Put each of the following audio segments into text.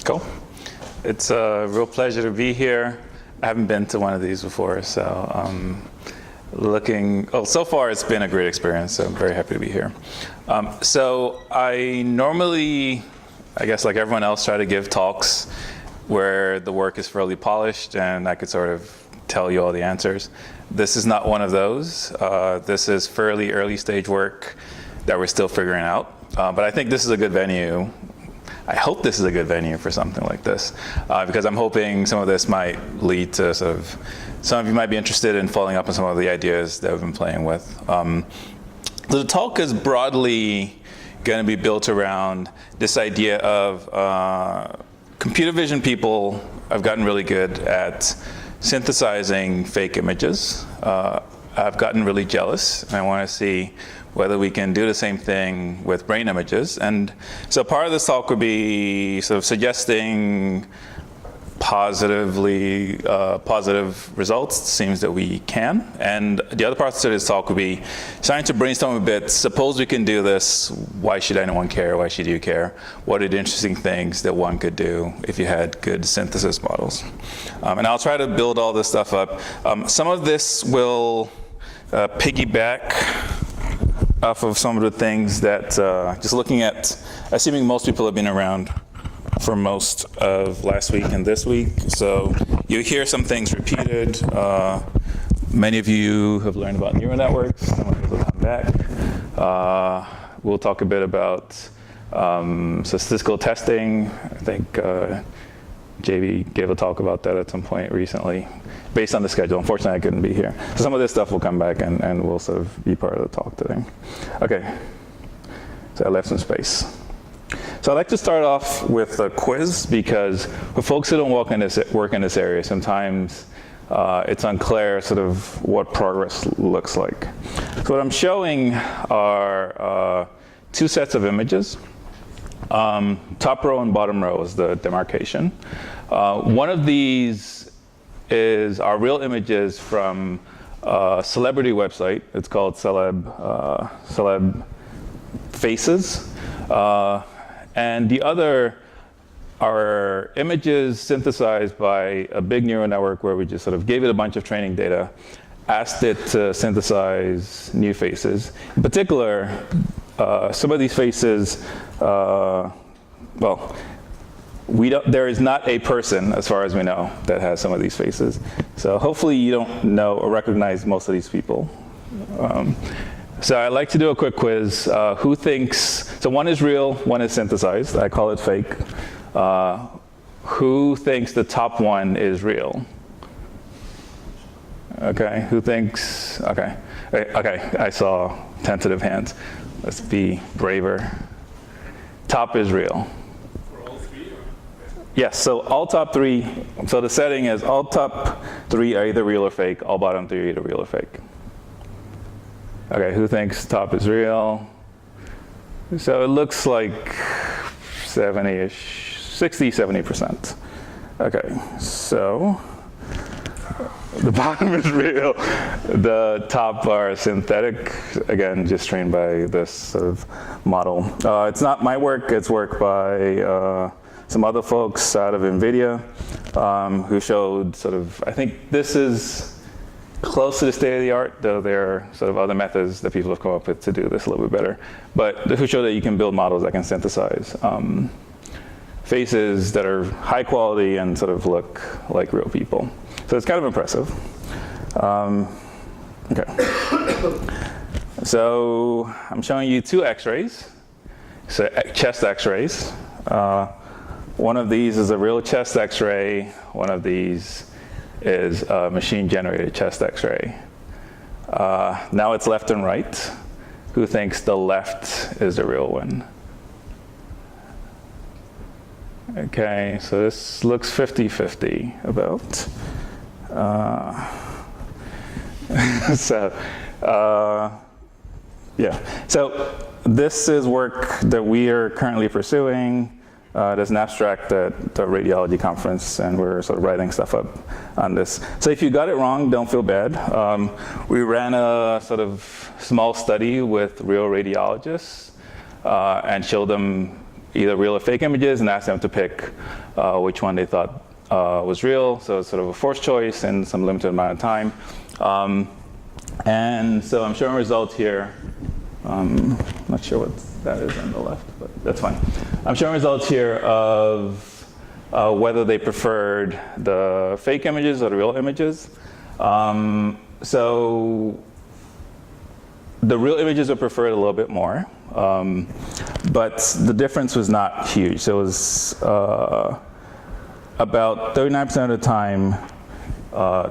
Cool. It's a real pleasure to be here. I haven't been to one of these before, so so far it's been a great experience, so I'm very happy to be here. So I normally, I guess like everyone else, try to give talks where the work is fairly polished and I could sort of tell you all the answers. This is not one of those. This is fairly early stage work that we're still figuring out. But I think this is a good venue. I hope this is a good venue for something like this, because I'm hoping some of this might lead to sort of, some of you might be interested in following up on some of the ideas that we've been playing with. The talk is broadly going to be built around this idea of computer vision people have gotten really good at synthesizing fake images. I've gotten really jealous, and I want to see whether we can do the same thing with brain images. And so part of this talk would be sort of suggesting positive results. It seems that we can. And the other parts of this talk would be trying to brainstorm a bit. Suppose we can do this. Why should anyone care? Why should you care? What are the interesting things that one could do if you had good synthesis models? And I'll try to build all this stuff up. Some of this will piggyback off of some of the things that, just looking at, assuming most people have been around for most of last week and this week, so you hear some things repeated. Many of you have learned about neural networks. Some of you will come back. We'll talk a bit about statistical testing. I think JV gave a talk about that at some point recently, based on the schedule. Unfortunately, I couldn't be here. So some of this stuff will come back and will sort of be part of the talk today. Okay, so I left some space. So I'd like to start off with a quiz, because for folks who don't work in this area, sometimes it's unclear sort of what progress looks like. So what I'm showing are two sets of images. Top row and bottom row is the demarcation. One of these is our real images from a celebrity website. It's called Celeb Faces. And the other are images synthesized by a big neural network where we just sort of gave it a bunch of training data, asked it to synthesize new faces. In particular, some of these faces, there is not a person, as far as we know, that has some of these faces. So hopefully you don't know or recognize most of these people. So I'd like to do a quick quiz. Who thinks, so one is real, one is synthesized. I call it fake. Who thinks the top one is real? Okay, who thinks, okay, I saw tentative hands. Let's be braver. Top is real. For all three? Yes, so all top three, so the setting is all top three are either real or fake, all bottom three are either real or fake. Okay, who thinks top is real? So it looks like 70-ish, 60, 70%. Okay, so the bottom is real. The top are synthetic, again, just trained by this sort of model. It's not my work, it's work by some other folks out of NVIDIA who showed sort of, I think this is close to the state of the art, though there are sort of other methods that people have come up with to do this a little bit better. But who show that you can build models that can synthesize faces that are high quality and sort of look like real people. So it's kind of impressive. Okay. So I'm showing you two x-rays, so chest x-rays. One of these is a real chest x-ray. One of these is a machine-generated chest x-ray. Now it's left and right. Who thinks the left is the real one? Okay, so this looks 50-50 about. Yeah. So this is work that we are currently pursuing. There's an abstract at the radiology conference, and we're sort of writing stuff up on this. So if you got it wrong, don't feel bad. We ran a sort of small study with real radiologists and showed them either real or fake images and asked them to pick which one they thought was real. So it's sort of a forced choice in some limited amount of time. And so I'm showing results here. I'm not sure what that is on the left, but that's fine. I'm showing results here of whether they preferred the fake images or the real images. So the real images are preferred a little bit more, but the difference was not huge. So it was about 39% of the time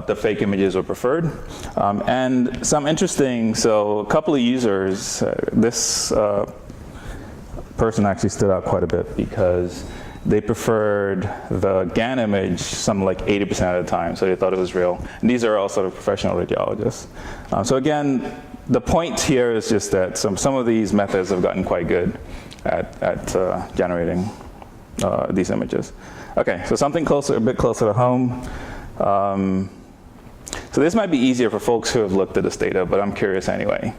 the fake images were preferred. And some interesting, so a couple of users, this person actually stood out quite a bit because they preferred the Gann image some like 80% of the time, so they thought it was real. And these are all sort of professional radiologists. So again, the point here is just that some of these methods have gotten quite good at generating these images. Okay, so something closer, a bit closer to home. So this might be easier for folks who have looked at this data, but I'm curious anyway.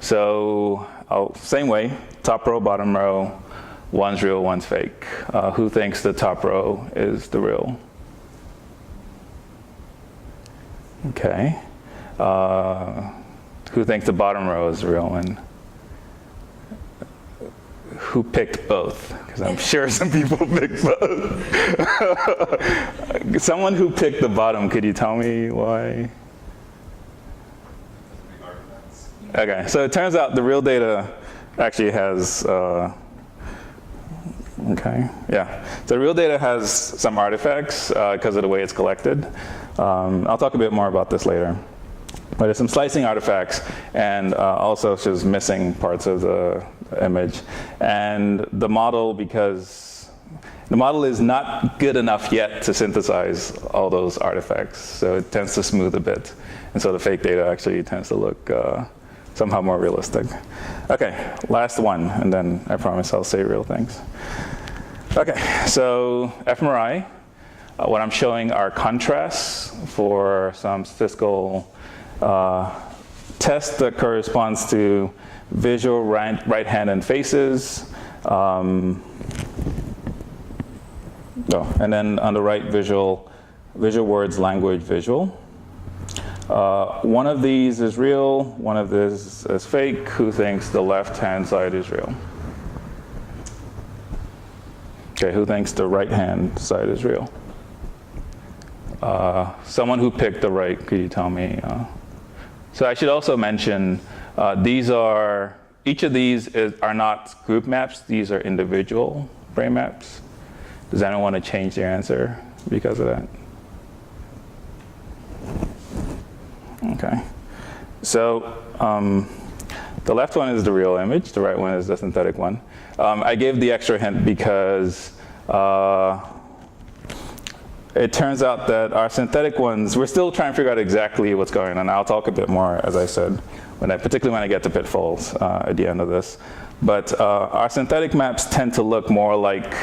So same way, top row, bottom row, one's real, one's fake. Who thinks the top row is the real? Okay. Who thinks the bottom row is the real one? Who picked both? Because I'm sure some people picked both. Someone who picked the bottom, could you tell me why? Okay, so it turns out the real data actually has, okay, yeah. So real data has some artifacts because of the way it's collected. I'll talk a bit more about this later. But there's some slicing artifacts, and also it's just missing parts of the image. And the model, because the model is not good enough yet to synthesize all those artifacts, so it tends to smooth a bit. And so the fake data actually tends to look somehow more realistic. Okay, last one, and then I promise I'll say real things. Okay, so fMRI. What I'm showing are contrasts for some statistical test that corresponds to visual right hand and faces. And then on the right, visual words, language, visual. One of these is real, one of these is fake. Who thinks the left-hand side is real? Okay, who thinks the right-hand side is real? Someone who picked the right, could you tell me? So I should also mention, each of these are not group maps, these are individual brain maps. Does anyone want to change their answer because of that? Okay, so the left one is the real image, the right one is the synthetic one. I gave the extra hint because it turns out that our synthetic ones, we're still trying to figure out exactly what's going on. I'll talk a bit more, as I said, particularly when I get to pitfalls at the end of this. But our synthetic maps tend to look more like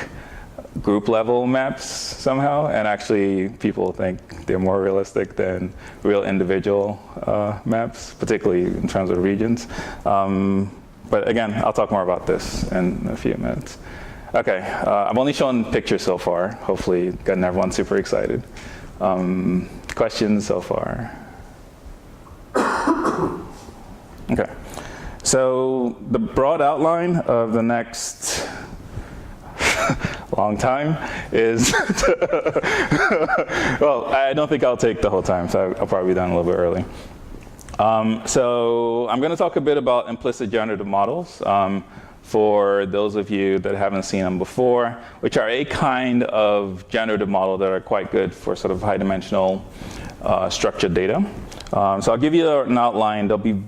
group level maps somehow, and actually people think they're more realistic than real individual maps, particularly in terms of regions. But again, I'll talk more about this in a few minutes. Okay, I've only shown pictures so far, hopefully gotten everyone super excited. Questions so far? Okay, so the broad outline of the next long time is, well, I don't think I'll take the whole time, so I'll probably be done a little bit early. So I'm going to talk a bit about implicit generative models for those of you that haven't seen them before, which are a kind of generative model that are quite good for sort of high-dimensional structured data. So I'll give you an outline. There'll be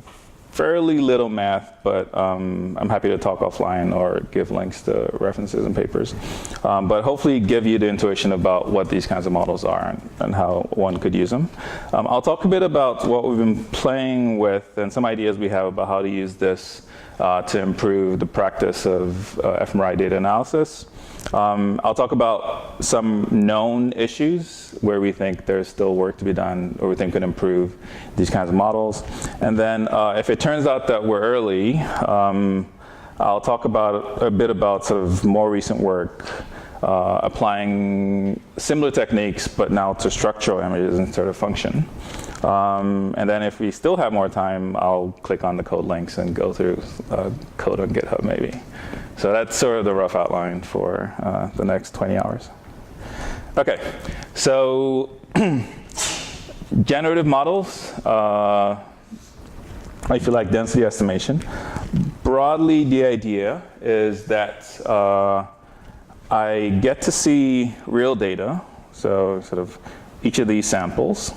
fairly little math, but I'm happy to talk offline or give links to references and papers. But hopefully give you the intuition about what these kinds of models are and how one could use them. I'll talk a bit about what we've been playing with and some ideas we have about how to use this to improve the practice of fMRI data analysis. I'll talk about some known issues where we think there's still work to be done or we think could improve these kinds of models. And then if it turns out that we're early, I'll talk about a bit about sort of more recent work applying similar techniques, but now to structural images instead of function. And then if we still have more time, I'll click on the code links and go through code on GitHub maybe. So that's sort of the rough outline for the next 20 hours. Okay, so generative models, if you like density estimation. Broadly, the idea is that I get to see real data, so sort of each of these samples.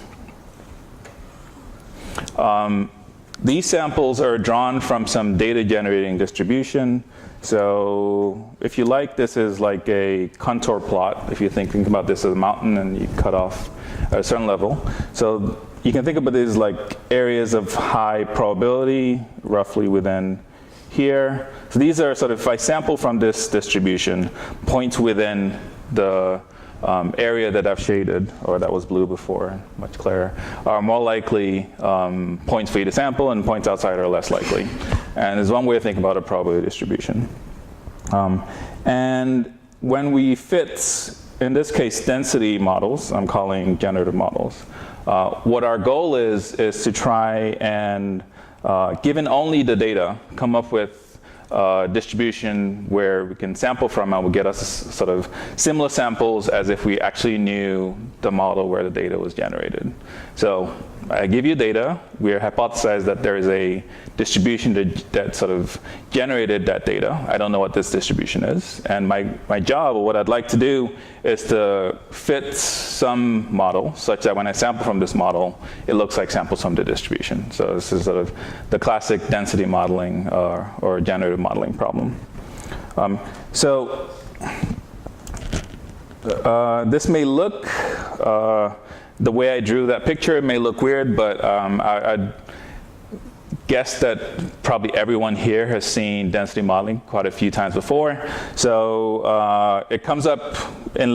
These samples are drawn from some data generating distribution. So if you like, this is like a contour plot. If you're thinking about this as a mountain and you cut off at a certain level. So you can think about these like areas of high probability, roughly within here. So these are sort of, if I sample from this distribution, points within the area that I've shaded, or that was blue before, much clearer, are more likely points for you to sample, and points outside are less likely. And there's one way to think about a probability distribution. And when we fit, in this case, density models, I'm calling generative models, what our goal is to try and, given only the data, come up with distribution where we can sample from and will get us sort of similar samples as if we actually knew the model where the data was generated. So I give you data. We hypothesize that there is a distribution that sort of generated that data. I don't know what this distribution is. And my job, or what I'd like to do, is to fit some model such that when I sample from this model, it looks like samples from the distribution. So this is sort of the classic density modeling or generative modeling problem. This may look, the way I drew that picture, it may look weird, but I'd guess that probably everyone here has seen density modeling quite a few times before. So it comes up in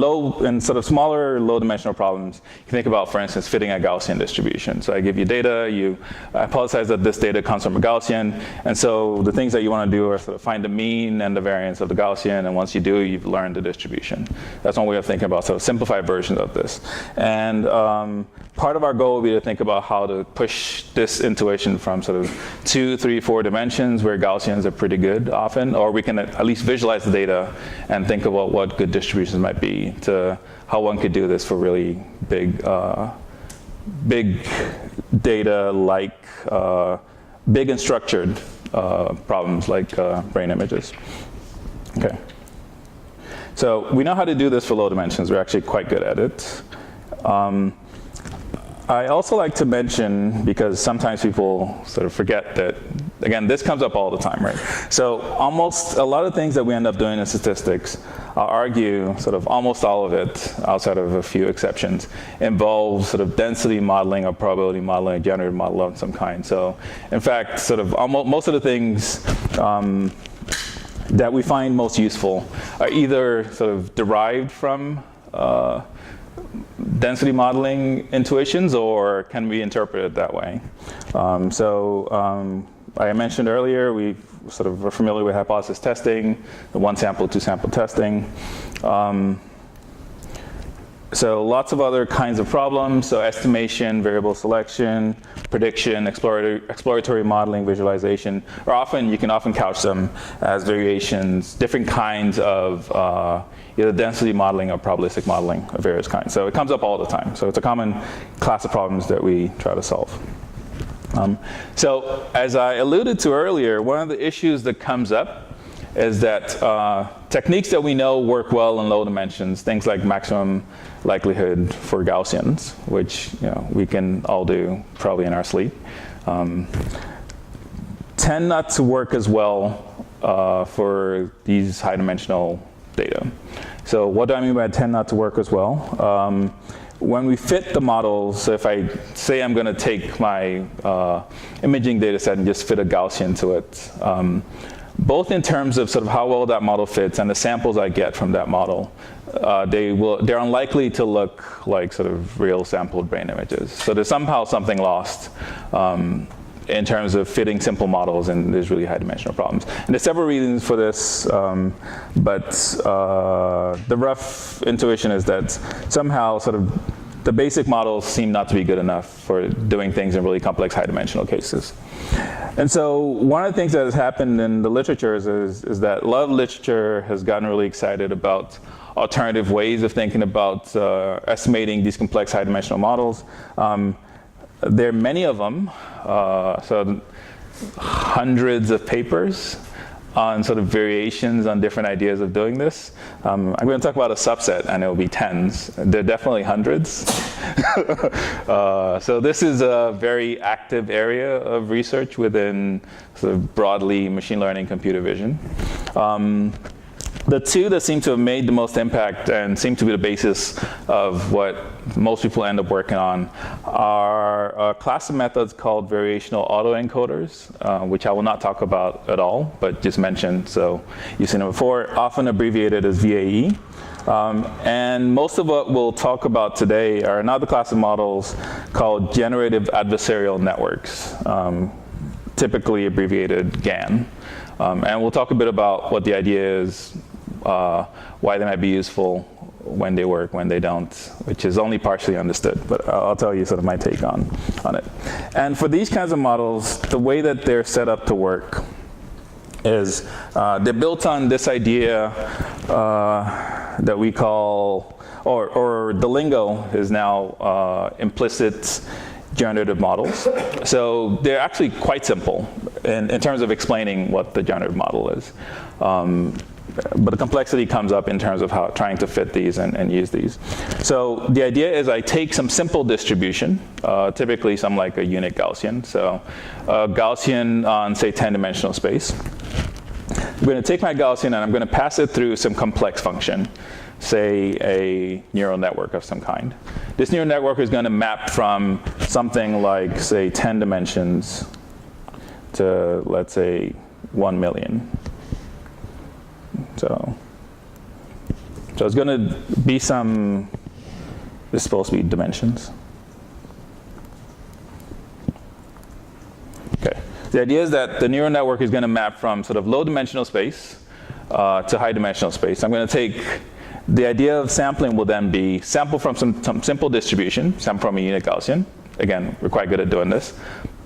sort of smaller, low-dimensional problems. You think about, for instance, fitting a Gaussian distribution. So I give you data, you hypothesize that this data comes from a Gaussian, and so the things that you want to do are sort of find the mean and the variance of the Gaussian, and once you do, you've learned the distribution. That's one way of thinking about sort of simplified versions of this. And part of our goal will be to think about how to push this intuition from sort of 2, 3, 4 dimensions, where Gaussians are pretty good often, or we can at least visualize the data and think about what good distributions might be, to how one could do this for really big data, like big and structured problems like brain images. Okay. So we know how to do this for low dimensions. We're actually quite good at it. I also like to mention, because sometimes people sort of forget that, again, this comes up all the time, right? So almost a lot of things that we end up doing in statistics, I'll argue sort of almost all of it, outside of a few exceptions, involves sort of density modeling or probability modeling, generative model of some kind. So in fact, sort of most of the things that we find most useful are either sort of derived from density modeling intuitions, or can be interpreted that way. I mentioned earlier, we sort of are familiar with hypothesis testing, the one sample, two sample testing. So lots of other kinds of problems, so estimation, variable selection, prediction, exploratory modeling, visualization, or you can often couch them as variations, different kinds of either density modeling or probabilistic modeling of various kinds. So it comes up all the time. So it's a common class of problems that we try to solve. So as I alluded to earlier, one of the issues that comes up is that techniques that we know work well in low dimensions, things like maximum likelihood for Gaussians, which we can all do probably in our sleep, tend not to work as well for these high-dimensional data. So what do I mean by tend not to work as well? When we fit the models, so if I say I'm going to take my imaging data set and just fit a Gaussian to it, both in terms of sort of how well that model fits and the samples I get from that model, they're unlikely to look like sort of real sampled brain images. So there's somehow something lost in terms of fitting simple models in these really high dimensional problems. And there's several reasons for this, but the rough intuition is that somehow sort of the basic models seem not to be good enough for doing things in really complex high dimensional cases. And so one of the things that has happened in the literature is that a lot of literature has gotten really excited about alternative ways of thinking about estimating these complex high dimensional models. There are many of them, so hundreds of papers on sort of variations on different ideas of doing this. I'm going to talk about a subset, and it will be tens. There are definitely hundreds. So this is a very active area of research within sort of broadly machine learning, computer vision. The two that seem to have made the most impact and seem to be the basis of what most people end up working on are a class of methods called variational autoencoders, which I will not talk about at all, but just mention, so you've seen it before, often abbreviated as VAE. And most of what we'll talk about today are another class of models called generative adversarial networks, typically abbreviated Gann. And we'll talk a bit about what the idea is, why they might be useful, when they work, when they don't, which is only partially understood, but I'll tell you sort of my take on it. And for these kinds of models, the way that they're set up to work is they're built on this idea that we call, or the lingo is now implicit generative models. So they're actually quite simple in terms of explaining what the generative model is. But the complexity comes up in terms of how trying to fit these and use these. So the idea is I take some simple distribution, typically some like a unit Gaussian. So a Gaussian on, say, 10-dimensional space. I'm going to take my Gaussian and I'm going to pass it through some complex function, say a neural network of some kind. This neural network is going to map from something like, say, 10 dimensions to, let's say, 1 million. So it's going to be some, this is supposed to be dimensions. Okay. The idea is that the neural network is going to map from sort of low dimensional space to high dimensional space. I'm going to take, the idea of sampling will then be sample from some simple distribution, sample from a unit Gaussian. Again, we're quite good at doing this.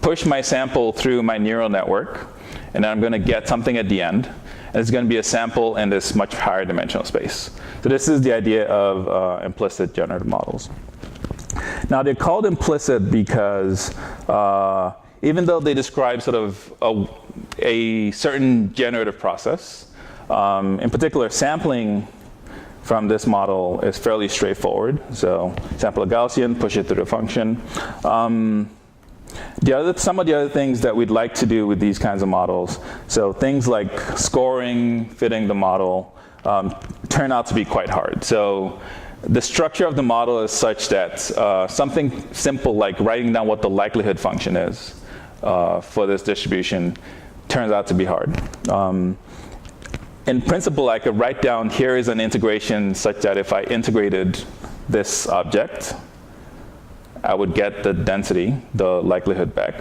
Push my sample through my neural network, and then I'm going to get something at the end. And it's going to be a sample in this much higher dimensional space. So this is the idea of implicit generative models. Now they're called implicit because even though they describe sort of a certain generative process, in particular sampling from this model is fairly straightforward. So sample a Gaussian, push it through the function. Some of the other things that we'd like to do with these kinds of models, so things like scoring, fitting the model, turn out to be quite hard. So the structure of the model is such that something simple like writing down what the likelihood function is for this distribution turns out to be hard. In principle, I could write down here is an integration such that if I integrated this object, I would get the density, the likelihood back.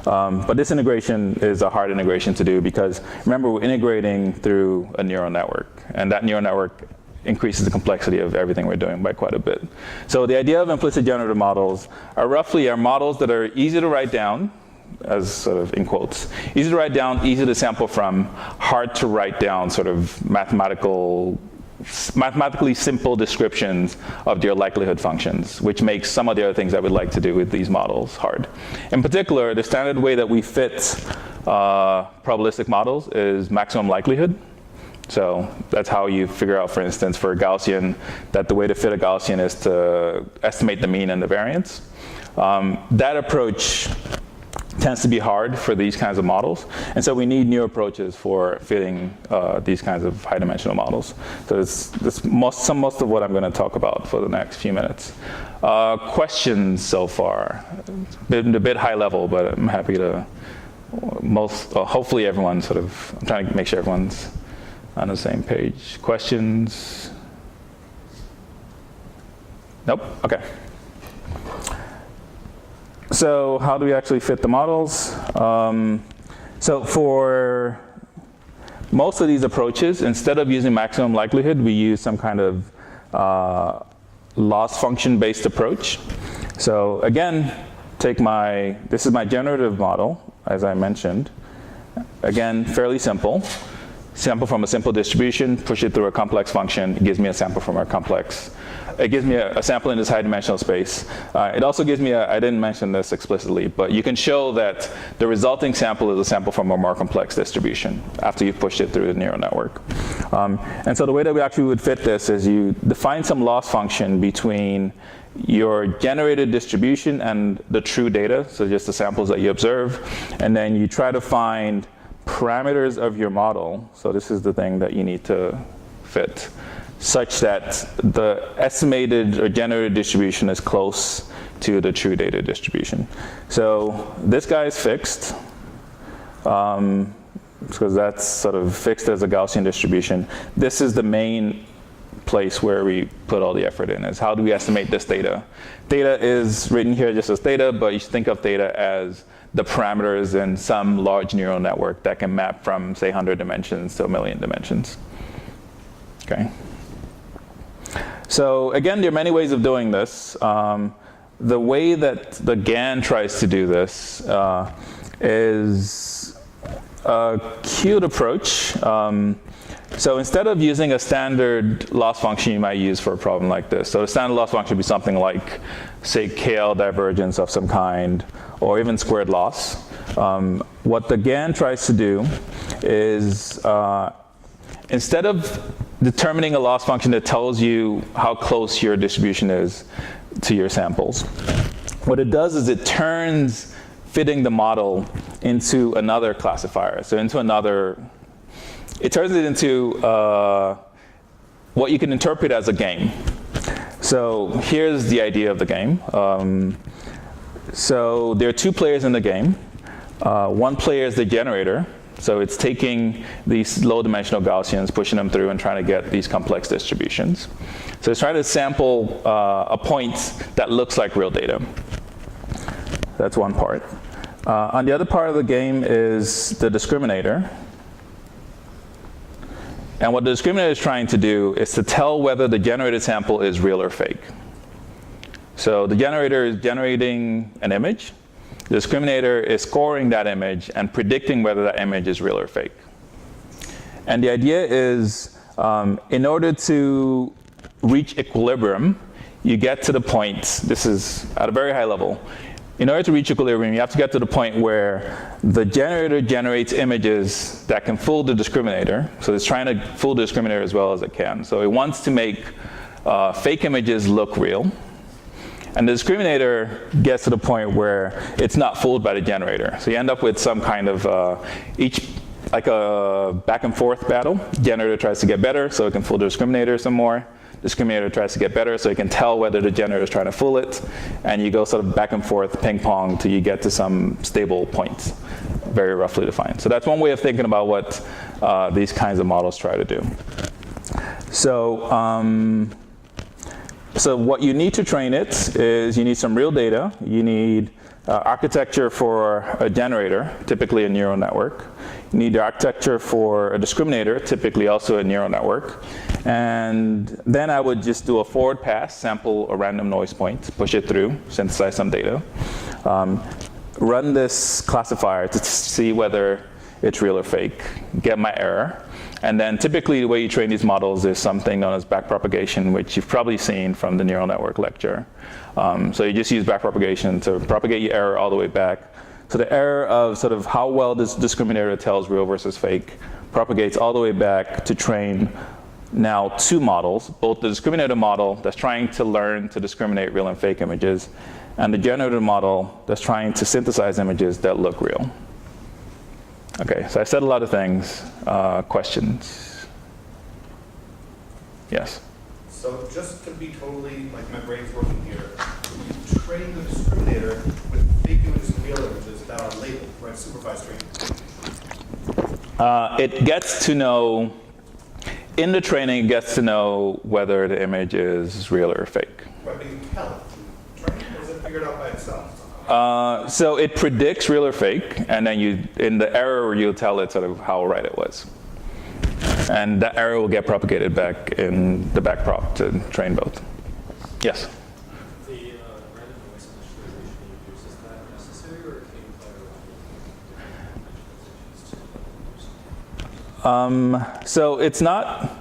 But this integration is a hard integration to do because remember we're integrating through a neural network, and that neural network increases the complexity of everything we're doing by quite a bit. So the idea of implicit generative models are models that are easy to write down, as sort of in quotes, easy to write down, easy to sample from, hard to write down sort of mathematically simple descriptions of their likelihood functions, which makes some of the other things I would like to do with these models hard. In particular, the standard way that we fit probabilistic models is maximum likelihood. So that's how you figure out, for instance, for a Gaussian, that the way to fit a Gaussian is to estimate the mean and the variance. That approach tends to be hard for these kinds of models, and so we need new approaches for fitting these kinds of high-dimensional models. So it's most of what I'm going to talk about for the next few minutes. Questions so far? Been a bit high level, but I'm happy to. Hopefully everyone sort of. I'm trying to make sure everyone's on the same page. Questions? Nope. Okay. So how do we actually fit the models? So for most of these approaches, instead of using maximum likelihood, we use some kind of loss function-based approach. So again, this is my generative model, as I mentioned. Again, fairly simple. Sample from a simple distribution, push it through a complex function, it gives me a sample from a complex. It gives me a sample in this high-dimensional space. It also gives me I didn't mention this explicitly, but you can show that the resulting sample is a sample from a more complex distribution after you've pushed it through the neural network. And so the way that we actually would fit this is you define some loss function between your generated distribution and the true data, so just the samples that you observe, and then you try to find parameters of your model, so this is the thing that you need to fit, such that the estimated or generated distribution is close to the true data distribution. So this guy is fixed, because that's sort of fixed as a Gaussian distribution. This is the main place where we put all the effort in, is how do we estimate this data. Data is written here just as data, but you should think of data as the parameters in some large neural network that can map from, say, 100 dimensions to 1,000,000 dimensions. Okay. So again, there are many ways of doing this. The way that the Gann tries to do this is a cute approach. So instead of using a standard loss function you might use for a problem like this, so the standard loss function would be something like, say, KL divergence of some kind, or even squared loss. What the Gann tries to do is, instead of determining a loss function that tells you how close your distribution is to your samples, what it does is it turns fitting the model into another classifier, so it turns it into what you can interpret as a game. So here's the idea of the game. So there are two players in the game. One player is the generator. So it's taking these low-dimensional Gaussians, pushing them through, and trying to get these complex distributions. So it's trying to sample a point that looks like real data. That's one part. On the other part of the game is the discriminator. And what the discriminator is trying to do is to tell whether the generated sample is real or fake. So the generator is generating an image. The discriminator is scoring that image and predicting whether that image is real or fake. And the idea is, in order to reach equilibrium, you get to the point, this is at a very high level, in order to reach equilibrium, you have to get to the point where the generator generates images that can fool the discriminator. So it's trying to fool the discriminator as well as it can. So it wants to make fake images look real. And the discriminator gets to the point where it's not fooled by the generator. So you end up with some kind of like a back and forth battle. The generator tries to get better so it can fool the discriminator some more. The discriminator tries to get better so it can tell whether the generator is trying to fool it. And you go sort of back and forth, ping pong, till you get to some stable point, very roughly defined. So that's one way of thinking about what these kinds of models try to do. So what you need to train it is you need some real data. You need architecture for a generator, typically a neural network. You need the architecture for a discriminator, typically also a neural network. And then I would just do a forward pass, sample a random noise point, push it through, synthesize some data, run this classifier to see whether it's real or fake, get my error. And then typically the way you train these models is something known as backpropagation, which you've probably seen from the neural network lecture. So you just use backpropagation to propagate your error all the way back. So the error of sort of how well this discriminator tells real versus fake propagates all the way back to train now two models, both the discriminator model that's trying to learn to discriminate real and fake images, and the generative model that's trying to synthesize images that look real. Okay, so I said a lot of things. Questions? Yes? So just to be totally, like my brain's working here, you train the discriminator with fake images and real images that are labeled, right? Supervised training. It gets to know, in the training, it gets to know whether the image is real or fake. Right, but you can tell it. Train, or is it figured out by itself? So it predicts real or fake, and then in the error, you'll tell it sort of how right it was. And that error will get propagated back in the backprop to train both. Yes? The random noise initialization you use, is that necessary or can you play around with So it's not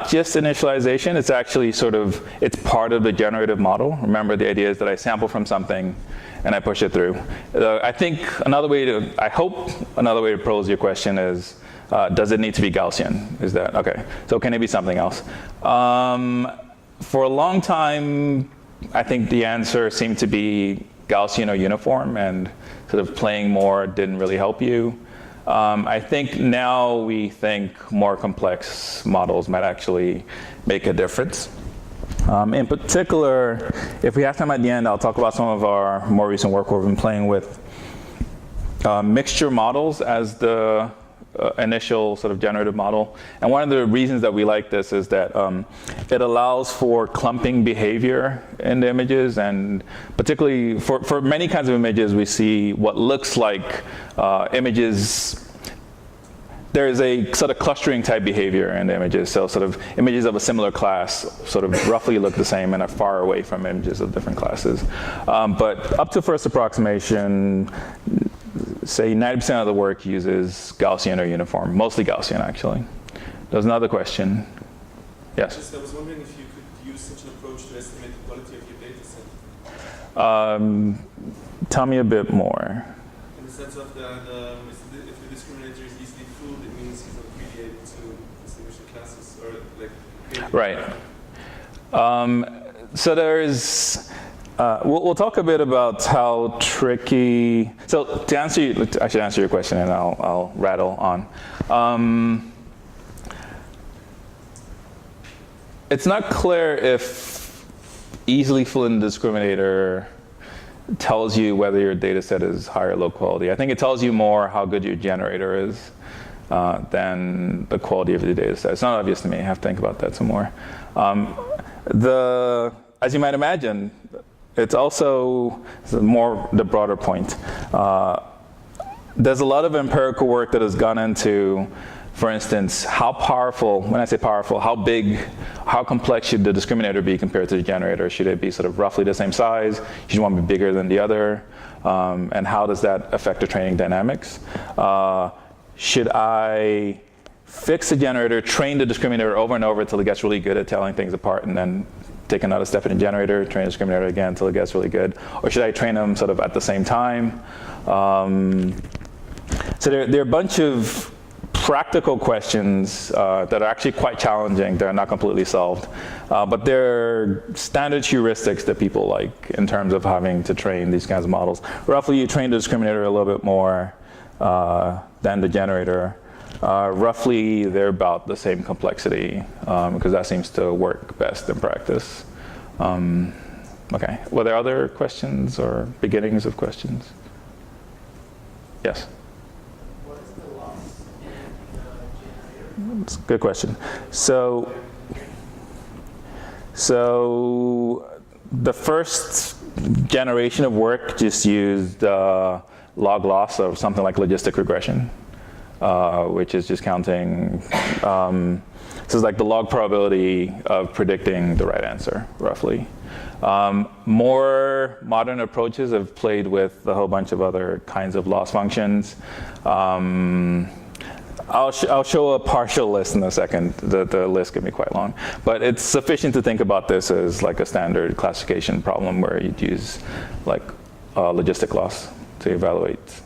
just initialization, it's actually it's part of the generative model. Remember, the idea is that I sample from something and I push it through. I think I hope another way to pose your question is, does it need to be Gaussian? Is that, okay. So can it be something else? For a long time, I think the answer seemed to be Gaussian or uniform, and sort of playing more didn't really help you. I think now we think more complex models might actually make a difference. In particular, if we have time at the end, I'll talk about some of our more recent work where we've been playing with mixture models as the initial sort of generative model. And one of the reasons that we like this is that it allows for clumping behavior in the images, and particularly for many kinds of images, we see what looks like images. There's a sort of clustering type behavior in the images. So sort of images of a similar class sort of roughly look the same and are far away from images of different classes. But up to first approximation, say 90% of the work uses Gaussian or uniform, mostly Gaussian actually. There's another question. Yes? I was wondering if you could use such an approach to estimate the quality of your data set. Tell me a bit more. In the sense of that if the discriminator is easily fooled, it means he's not really able to distinguish the classes or like. Right. So there's, we'll talk a bit about how tricky, so to answer you, I should answer your question and I'll rattle on. It's not clear if easily fooling the discriminator tells you whether your data set is high or low quality. I think it tells you more how good your generator is than the quality of the data set. It's not obvious to me. I have to think about that some more. As you might imagine, it's also more the broader point. There's a lot of empirical work that has gone into, for instance, how powerful, when I say powerful, how big, how complex should the discriminator be compared to the generator? Should it be sort of roughly the same size? Should you want to be bigger than the other? And how does that affect the training dynamics? Should I fix the generator, train the discriminator over and over until it gets really good at telling things apart, and then take another step in the generator, train the discriminator again until it gets really good? Or should I train them sort of at the same time? So there are a bunch of practical questions that are actually quite challenging. They're not completely solved. But they're standard heuristics that people like in terms of having to train these kinds of models. Roughly, you train the discriminator a little bit more than the generator. Roughly, they're about the same complexity because that seems to work best in practice. Okay, were there other questions or beginnings of questions? Yes? What is the loss in the generator? That's a good question. So the first generation of work just used log loss of something like logistic regression, which is just counting. This is like the log probability of predicting the right answer, roughly. More modern approaches have played with a whole bunch of other kinds of loss functions. I'll show a partial list in a second. The list can be quite long. But it's sufficient to think about this as like a standard classification problem where you'd use like logistic loss to evaluate,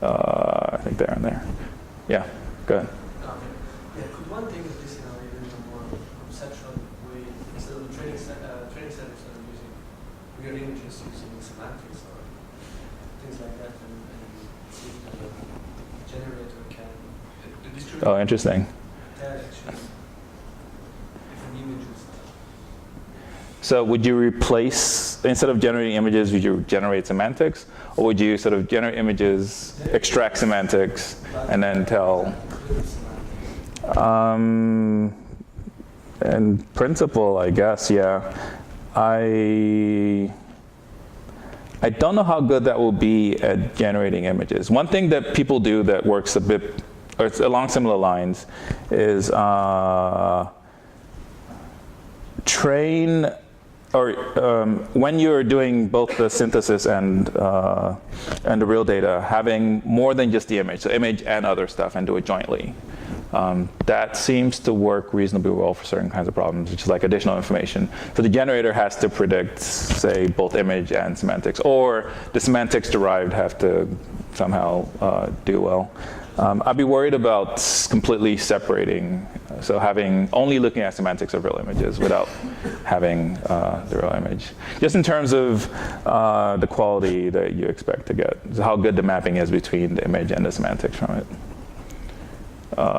I think there and there. Yeah, go ahead. Yeah, could one think of this in a more conceptual way, instead of the training settings that I'm using real images using semantics or things like that, and see if the generator can, the distributor Oh, interesting. can actually different images. So would you replace, instead of generating images, would you generate semantics? Or would you sort of generate images, extract semantics, and then tell? In principle, I guess, yeah. I I don't know how good that will be at generating images. One thing that people do that works a bit, or it's along similar lines, is train, or when you're doing both the synthesis and the real data, having more than just the image, so image and other stuff, and do it jointly. That seems to work reasonably well for certain kinds of problems, which is like additional information. So the generator has to predict, say, both image and semantics, or the semantics derived have to somehow do well. I'd be worried about completely separating, so having only looking at semantics of real images without having the real image. Just in terms of the quality that you expect to get, so how good the mapping is between the image and the semantics from it.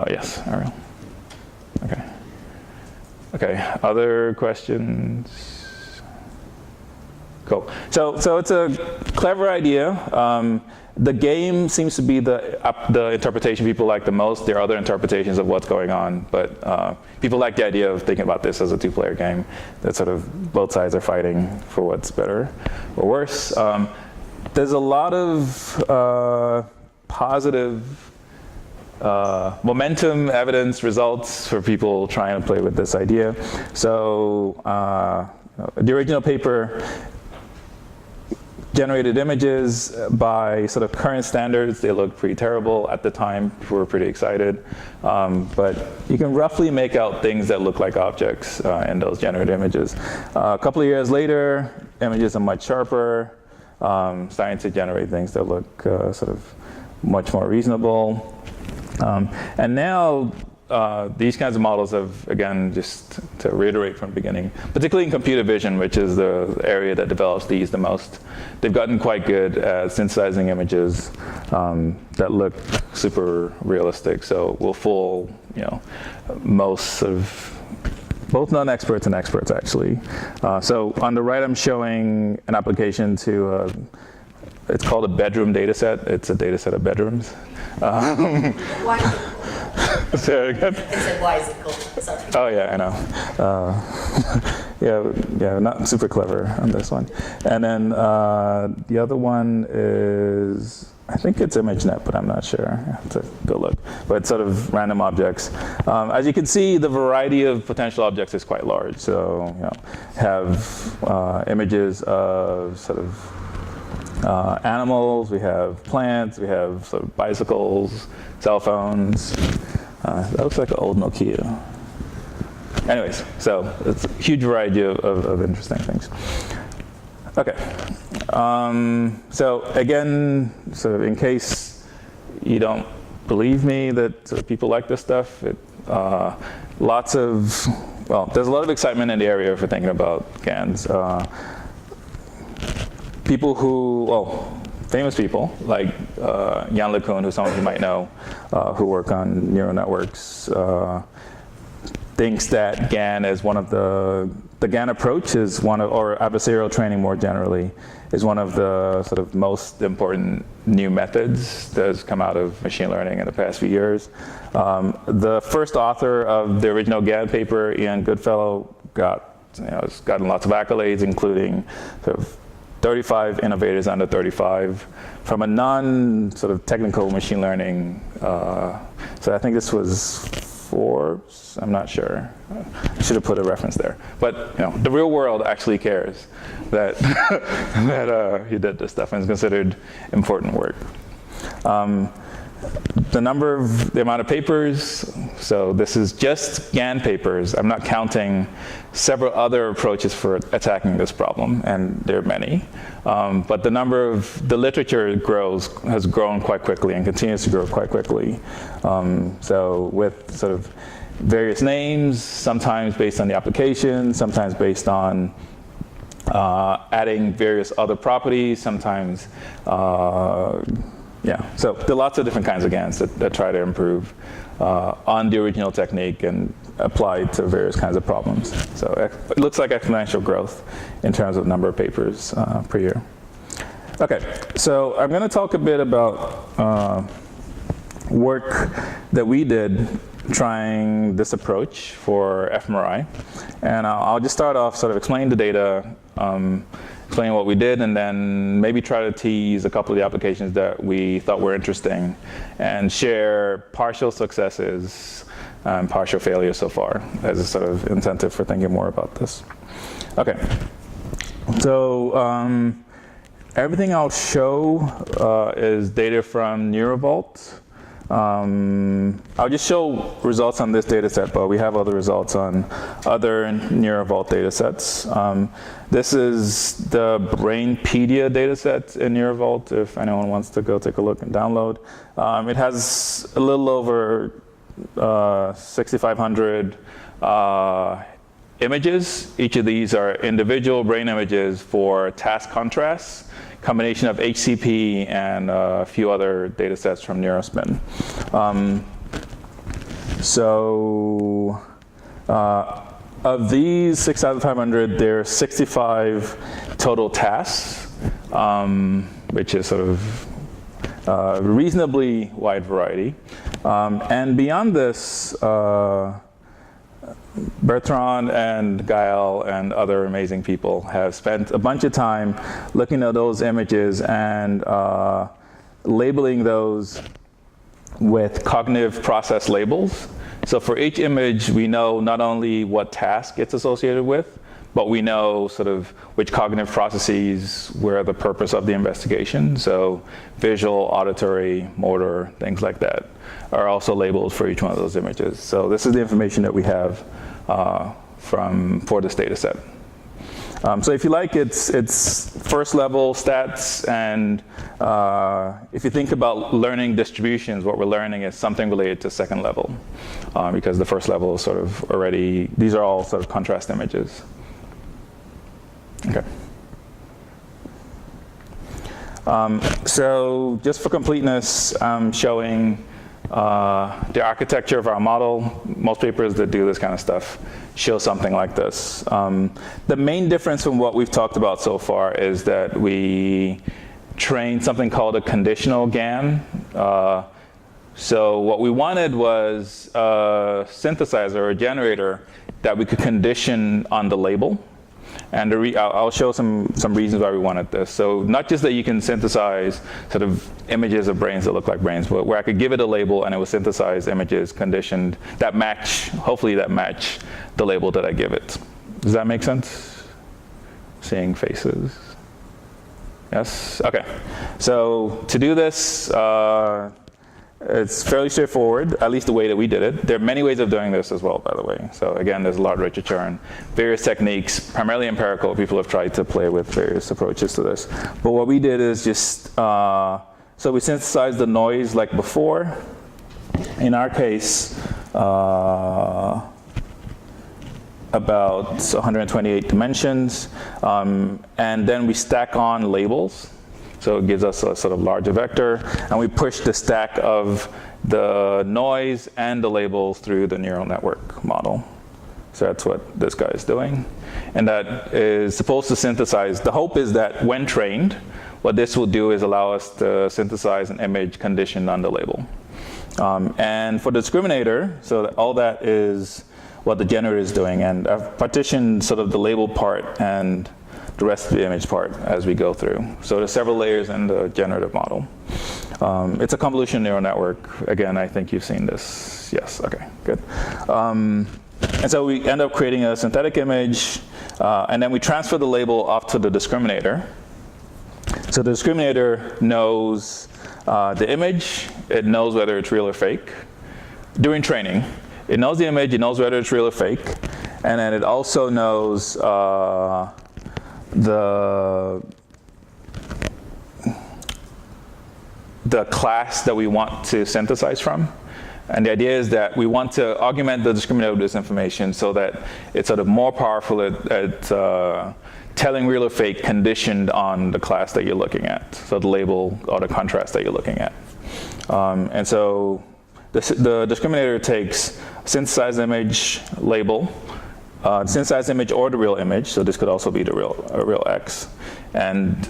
Yes, Ariel. Okay. Okay, other questions? Cool. So it's a clever idea. The game seems to be the interpretation people like the most. There are other interpretations of what's going on, but people like the idea of thinking about this as a two-player game, that sort of both sides are fighting for what's better or worse. There's a lot of positive momentum evidence results for people trying to play with this idea. So the original paper generated images by sort of current standards. They looked pretty terrible at the time. People were pretty excited. But you can roughly make out things that look like objects in those generated images. A couple of years later, images are much sharper, starting to generate things that look sort of much more reasonable. And now, these kinds of models have, again, just to reiterate from the beginning, particularly in computer vision, which is the area that develops these the most, they've gotten quite good at synthesizing images that look super realistic. So will fool, most sort of both non-experts and experts, actually. So on the right, I'm showing an application to it's called a bedroom data set. It's a data set of bedrooms. Why is it called? Sorry, again? I said, why is it called? Sorry. Oh yeah, I know. Yeah, not super clever on this one. And then the other one is, I think it's ImageNet, but I'm not sure. I have to go look. But it's sort of random objects. As you can see, the variety of potential objects is quite large. So have images of sort of animals, we have plants, we have sort of bicycles, cell phones. That looks like an old Nokia. Anyways, so it's a huge variety of interesting things. Okay. So again, sort of in case you don't believe me that sort of people like this stuff, there's a lot of excitement in the area for thinking about GANs. People famous people like Jan LeCun, who some of you might know, who work on neural networks, thinks that Gann is one of the Gann approach is or adversarial training more generally, is one of the sort of most important new methods that has come out of machine learning in the past few years. The first author of the original Gann paper, Ian Goodfellow, has gotten lots of accolades, including sort of 35 innovators under 35 from a non-sort of technical machine learning. So I think this was Forbes, I'm not sure. I should have put a reference there. But the real world actually cares that, that he did this stuff and is considered important work. The amount of papers, so this is just Gann papers. I'm not counting several other approaches for attacking this problem, and there are many. But the literature has grown quite quickly and continues to grow quite quickly. So with sort of various names, sometimes based on the application, sometimes based on adding various other properties, sometimes so there are lots of different kinds of GANs that try to improve on the original technique and apply to various kinds of problems. So it looks like exponential growth in terms of number of papers per year. Okay, so I'm going to talk a bit about work that we did trying this approach for fMRI. And I'll just start off sort of explaining the data explain what we did, and then maybe try to tease a couple of the applications that we thought were interesting, and share partial successes and partial failures so far as a sort of incentive for thinking more about this. Okay, so everything I'll show is data from NeuroVault. I'll just show results on this data set, but we have other results on other NeuroVault data sets. This is the Brainpedia data set in NeuroVault, if anyone wants to go take a look and download. It has a little over 6,500 images. Each of these are individual brain images for task contrasts, combination of HCP and a few other data sets from Neurospin. Of these 6,500, there are 65 total tasks, which is sort of reasonably wide variety. And beyond this, Bertrand and Gael and other amazing people have spent a bunch of time looking at those images and labeling those with cognitive process labels. So for each image, we know not only what task it's associated with, but we know sort of which cognitive processes were the purpose of the investigation. So visual, auditory, motor, things like that are also labeled for each one of those images. So this is the information that we have for this data set. So if you like, it's first level stats, and if you think about learning distributions, what we're learning is something related to second level, because the first level is sort of already, these are all sort of contrast images. Okay. So just for completeness, I'm showing the architecture of our model. Most papers that do this kind of stuff show something like this. The main difference from what we've talked about so far is that we trained something called a conditional Gann. So what we wanted was a synthesizer or a generator that we could condition on the label. And I'll show some reasons why we wanted this. So not just that you can synthesize sort of images of brains that look like brains, but where I could give it a label and it would synthesize images conditioned that match, hopefully that match the label that I give it. Does that make sense? Seeing faces. Yes? Okay. So to do this, it's fairly straightforward, at least the way that we did it. There are many ways of doing this as well, by the way. So again, there's a lot of literature and various techniques, primarily empirical. People have tried to play with various approaches to this. But what we did is just, so we synthesized the noise like before. In our case, about 128 dimensions. And then we stack on labels. So it gives us a sort of larger vector, and we push the stack of the noise and the labels through the neural network model. So that's what this guy is doing. And that is supposed to synthesize. The hope is that when trained, what this will do is allow us to synthesize an image conditioned on the label. And for the discriminator, so that all that is what the generator is doing. And I've partitioned sort of the label part and the rest of the image part as we go through. So there's several layers in the generative model. It's a convolutional neural network. Again, I think you've seen this. Yes, okay, good. And so we end up creating a synthetic image, and then we transfer the label off to the discriminator. So the discriminator knows the image. It knows whether it's real or fake. During training, it knows the image. It knows whether it's real or fake. And then it also knows the class that we want to synthesize from. And the idea is that we want to augment the discriminator with this information so that it's sort of more powerful at telling real or fake conditioned on the class that you're looking at, so the label or the contrast that you're looking at. And so the discriminator takes a synthesized image label, synthesized image or the real image, so this could also be the real X, and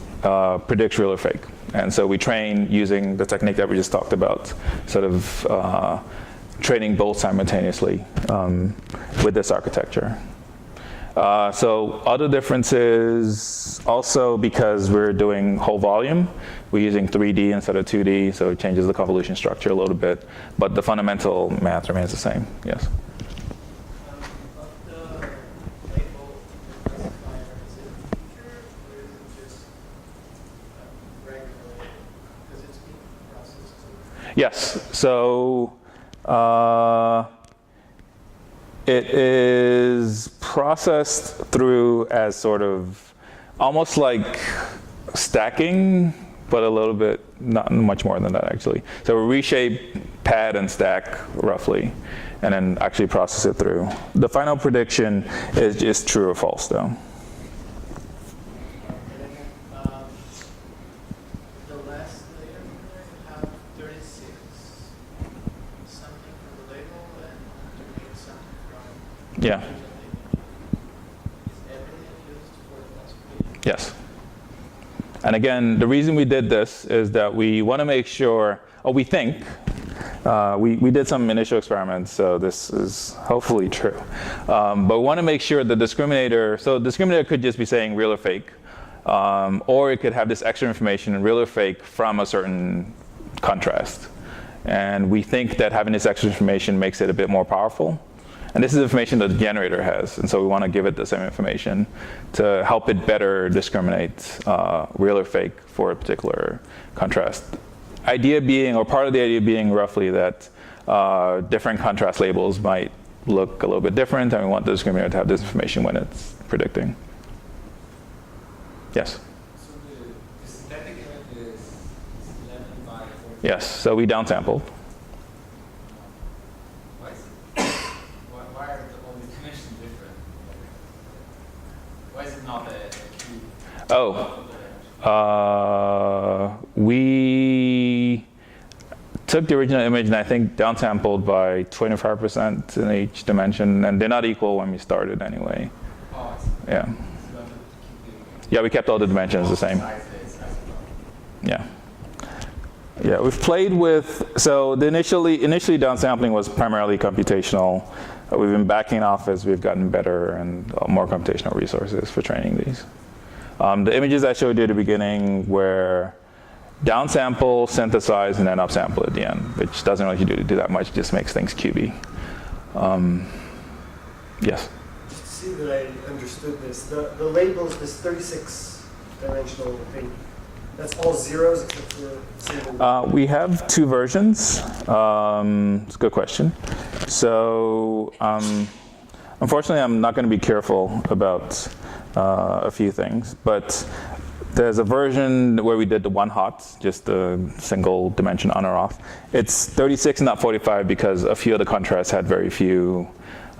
predicts real or fake. And so we train using the technique that we just talked about, sort of training both simultaneously with this architecture. So other differences, also because we're doing whole volume, we're using 3D instead of 2D, so it changes the convolution structure a little bit, but the fundamental math remains the same, yes. Of the label classifier, is it a feature or is it just regular label? Because it's being processed too. Yes, so it is processed through as sort of almost like stacking, but a little bit, not much more than that actually. So we reshape, pad, and stack roughly, and then actually process it through. The final prediction is just true or false though. And then the last layer you have 36 something from the label and 38 something from Yeah, is everything used for the classification? yes. And again, the reason we did this is that we want to make sure, or we think, we did some initial experiments, so this is hopefully true. But we want to make sure the discriminator, so the discriminator could just be saying real or fake, or it could have this extra information, real or fake, from a certain contrast. And we think that having this extra information makes it a bit more powerful. And this is information that the generator has, and so we want to give it the same information to help it better discriminate real or fake for a particular contrast. Idea being, or part of the idea being roughly that different contrast labels might look a little bit different, and we want the discriminator to have this information when it's predicting. Yes? So the synthetic image is 11 by 14. Yes, so we downsampled. Why is it? Why are all the dimensions different? Why is it not a cube? Oh. We took the original image and I think downsampled by 25% in each dimension, and they're not equal when we started anyway. Oh, I see. Yeah. So you have to keep Yeah, we kept all the dimensions the same. size as well. Yeah. Yeah, we've played with, so the initially downsampling was primarily computational. We've been backing off as we've gotten better and more computational resources for training these. The images I showed you at the beginning were downsample, synthesize, and then upsample at the end, which doesn't really do that much, just makes things cubey. Yes? Just to see that I understood this, the labels, this 36-dimensional thing, that's all zeros except for single. We have two versions. It's a good question. So, unfortunately, I'm not going to be careful about a few things, but there's a version where we did the one hot, just the single dimension on or off. It's 36 and not 45 because a few of the contrasts had very few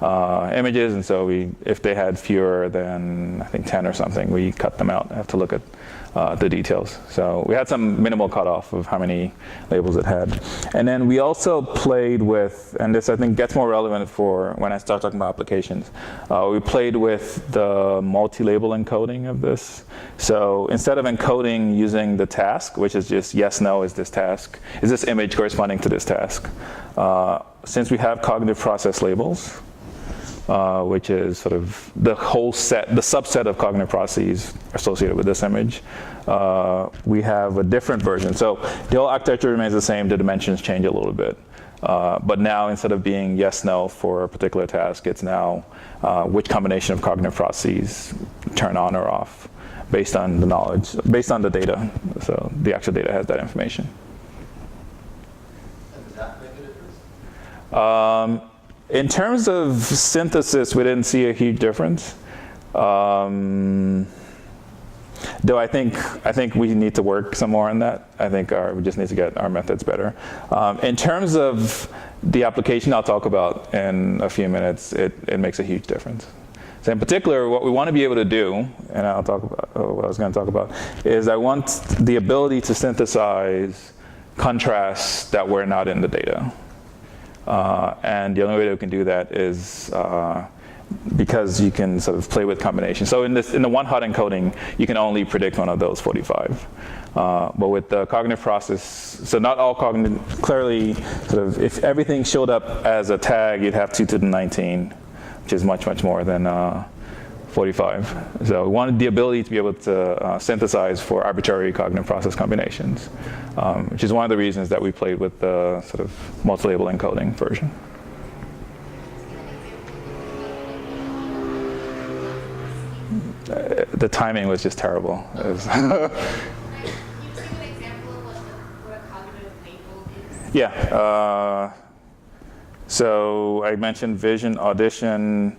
images, and so if they had fewer than I think 10 or something, we cut them out. I have to look at the details. So we had some minimal cutoff of how many labels it had. And then we also played with, and this I think gets more relevant for when I start talking about applications, we played with the multi-label encoding of this. So instead of encoding using the task, which is just yes, no, is this task, is this image corresponding to this task? Since we have cognitive process labels, which is sort of the whole set, the subset of cognitive processes associated with this image. We have a different version. So the whole architecture remains the same, the dimensions change a little bit. But now instead of being yes, no for a particular task, it's now which combination of cognitive processes turn on or off based on the knowledge, based on the data. So the actual data has that information. And does that make a difference? In terms of synthesis, we didn't see a huge difference. Though I think we need to work some more on that. I think we just need to get our methods better. In terms of the application I'll talk about in a few minutes, it makes a huge difference. So in particular, what we want to be able to do, and I'll talk about what I was going to talk about, is I want the ability to synthesize contrasts that were not in the data. And the only way that we can do that is because you can sort of play with combinations. So in the one hot encoding, you can only predict one of those 45. But with the cognitive process, so not all cognitive, clearly sort of if everything showed up as a tag, you'd have 2 to the 19, which is much, much more than 45. So we wanted the ability to be able to synthesize for arbitrary cognitive process combinations, which is one of the reasons that we played with the sort of multilabel encoding version. The timing was just terrible. It was Can you take an example of what a cognitive label is? Yeah. So I mentioned vision, audition,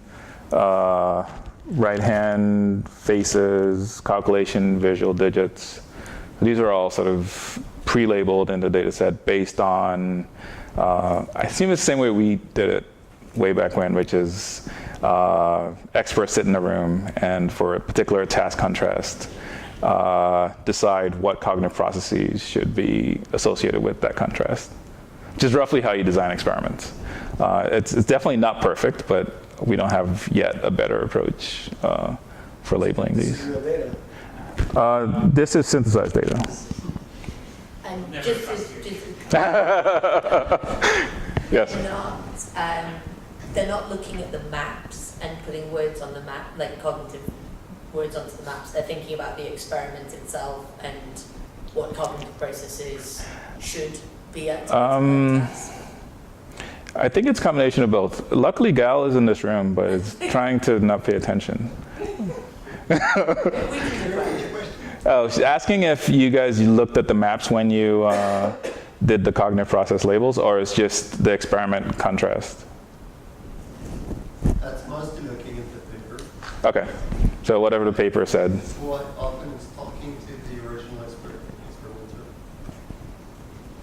right hand, faces, calculation, visual digits. These are all sort of pre-labeled in the data set based on, I assume it's the same way we did it way back when, which is experts sit in a room and for a particular task contrast, decide what cognitive processes should be associated with that contrast, which is roughly how you design experiments. It's definitely not perfect, but we don't have yet a better approach for labeling these. This is real data. This is synthesized data. And just Yes. they're not looking at the maps and putting words on the map, like cognitive words onto the maps. They're thinking about the experiment itself and what cognitive processes should be activated. I think it's a combination of both. Luckily, Gal is in this room, but is trying to not pay attention. Oh, she's asking if you guys looked at the maps when you did the cognitive process labels, or it's just the experiment contrast? That's mostly looking at the paper. Okay, so whatever the paper said. What often is talking to the original experimenter.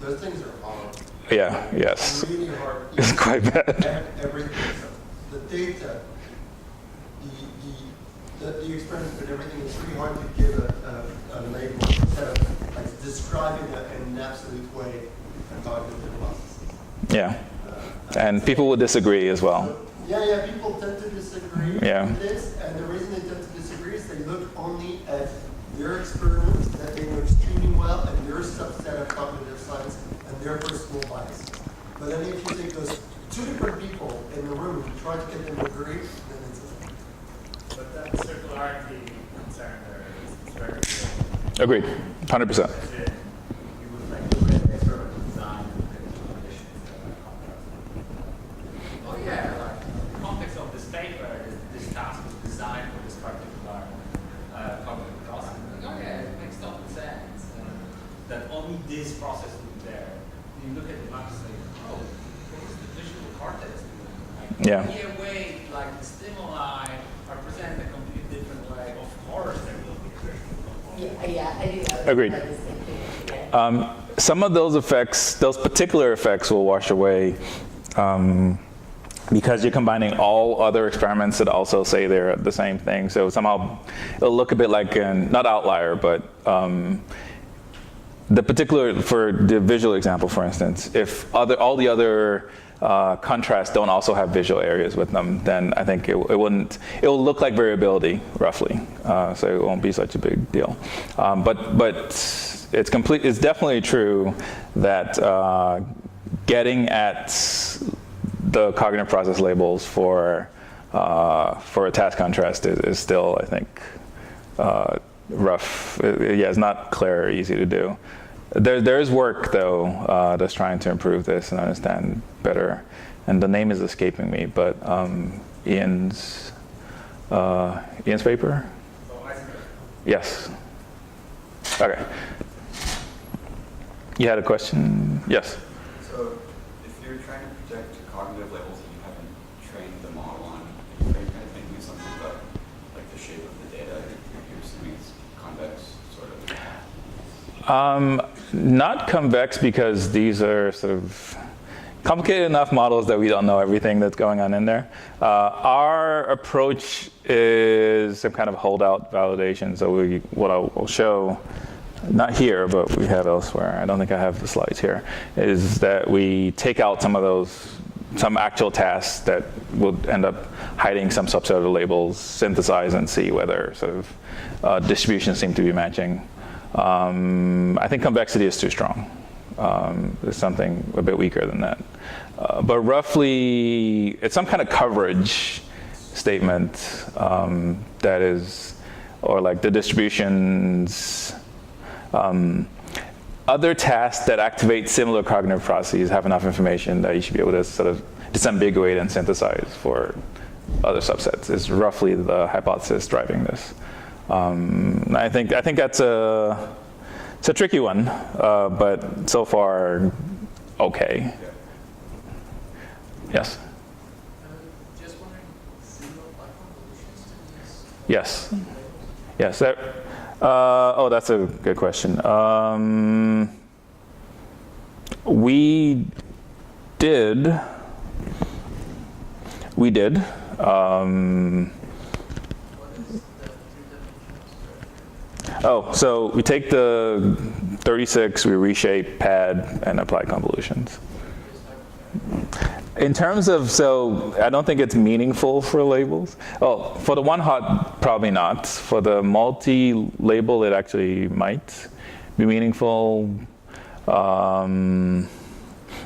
Those things are hard. Yeah, yes. Really hard. It's quite bad. Everything. So the data, the experiment and everything is really hard to give a label instead of like describing it in an absolute way and cognitive processes. Yeah, and people would disagree as well. Yeah, people tend to disagree Yeah. with this, and the reason they tend to disagree is they look only at their experiments that they know extremely well and their subset of cognitive science and their personal biases. But then if you take those two different people in the room and try to get them to agree, then it's But that circularity concern there is very real. Agreed, 100%. As in, you would like look at the experimental design and look at the conditions that are contrast. Oh yeah, like the context of this paper, this task was designed for this particular cognitive process. Oh yeah, it makes total sense. That only this process would be there. You look at the map and say, oh, what is the visual cortex doing? Like, Yeah. In a way, like the stimuli are presented a completely different way. Of course, there will be a visual. Yeah, I do that. Agreed. I was thinking, yeah. Some of those effects, those particular effects will wash away because you're combining all other experiments that also say they're the same thing. So somehow it'll look a bit like an, not outlier, but the particular, for the visual example, for instance, if all the other contrasts don't also have visual areas with them, then I think it will look like variability, roughly. So it won't be such a big deal. But it's definitely true that getting at the cognitive process labels for a task contrast is still, I think, rough. It's not clear or easy to do. There's work, though, that's trying to improve this and understand better. And the name is escaping me, but Ian's paper? Yes. Okay. You had a question? Yes. So if you're trying to project cognitive labels that you haven't trained the model on, are you kind of thinking something about like the shape of the data? You're assuming it's convex, sort of? Not convex, because these are sort of complicated enough models that we don't know everything that's going on in there. Our approach is some kind of holdout validation. So what I'll show, not here, but we have elsewhere, I don't think I have the slides here, is that we take out some actual tasks that would end up hiding some subset of the labels, synthesize and see whether sort of distributions seem to be matching. I think convexity is too strong. There's something a bit weaker than that. But roughly, it's some kind of coverage statement that is, or like the distributions, other tasks that activate similar cognitive processes have enough information that you should be able to sort of disambiguate and synthesize for other subsets is roughly the hypothesis driving this. I think that's it's a tricky one, but so far, okay. Yes? Just wondering, zero platform solutions to these? Yes. Yes. Oh, that's a good question. We did. What is the Oh, so we take the 36, we reshape, pad, and apply convolutions. In terms of, so I don't think it's meaningful for labels. Oh, for the one hot, probably not. For the multi-label, it actually might be meaningful because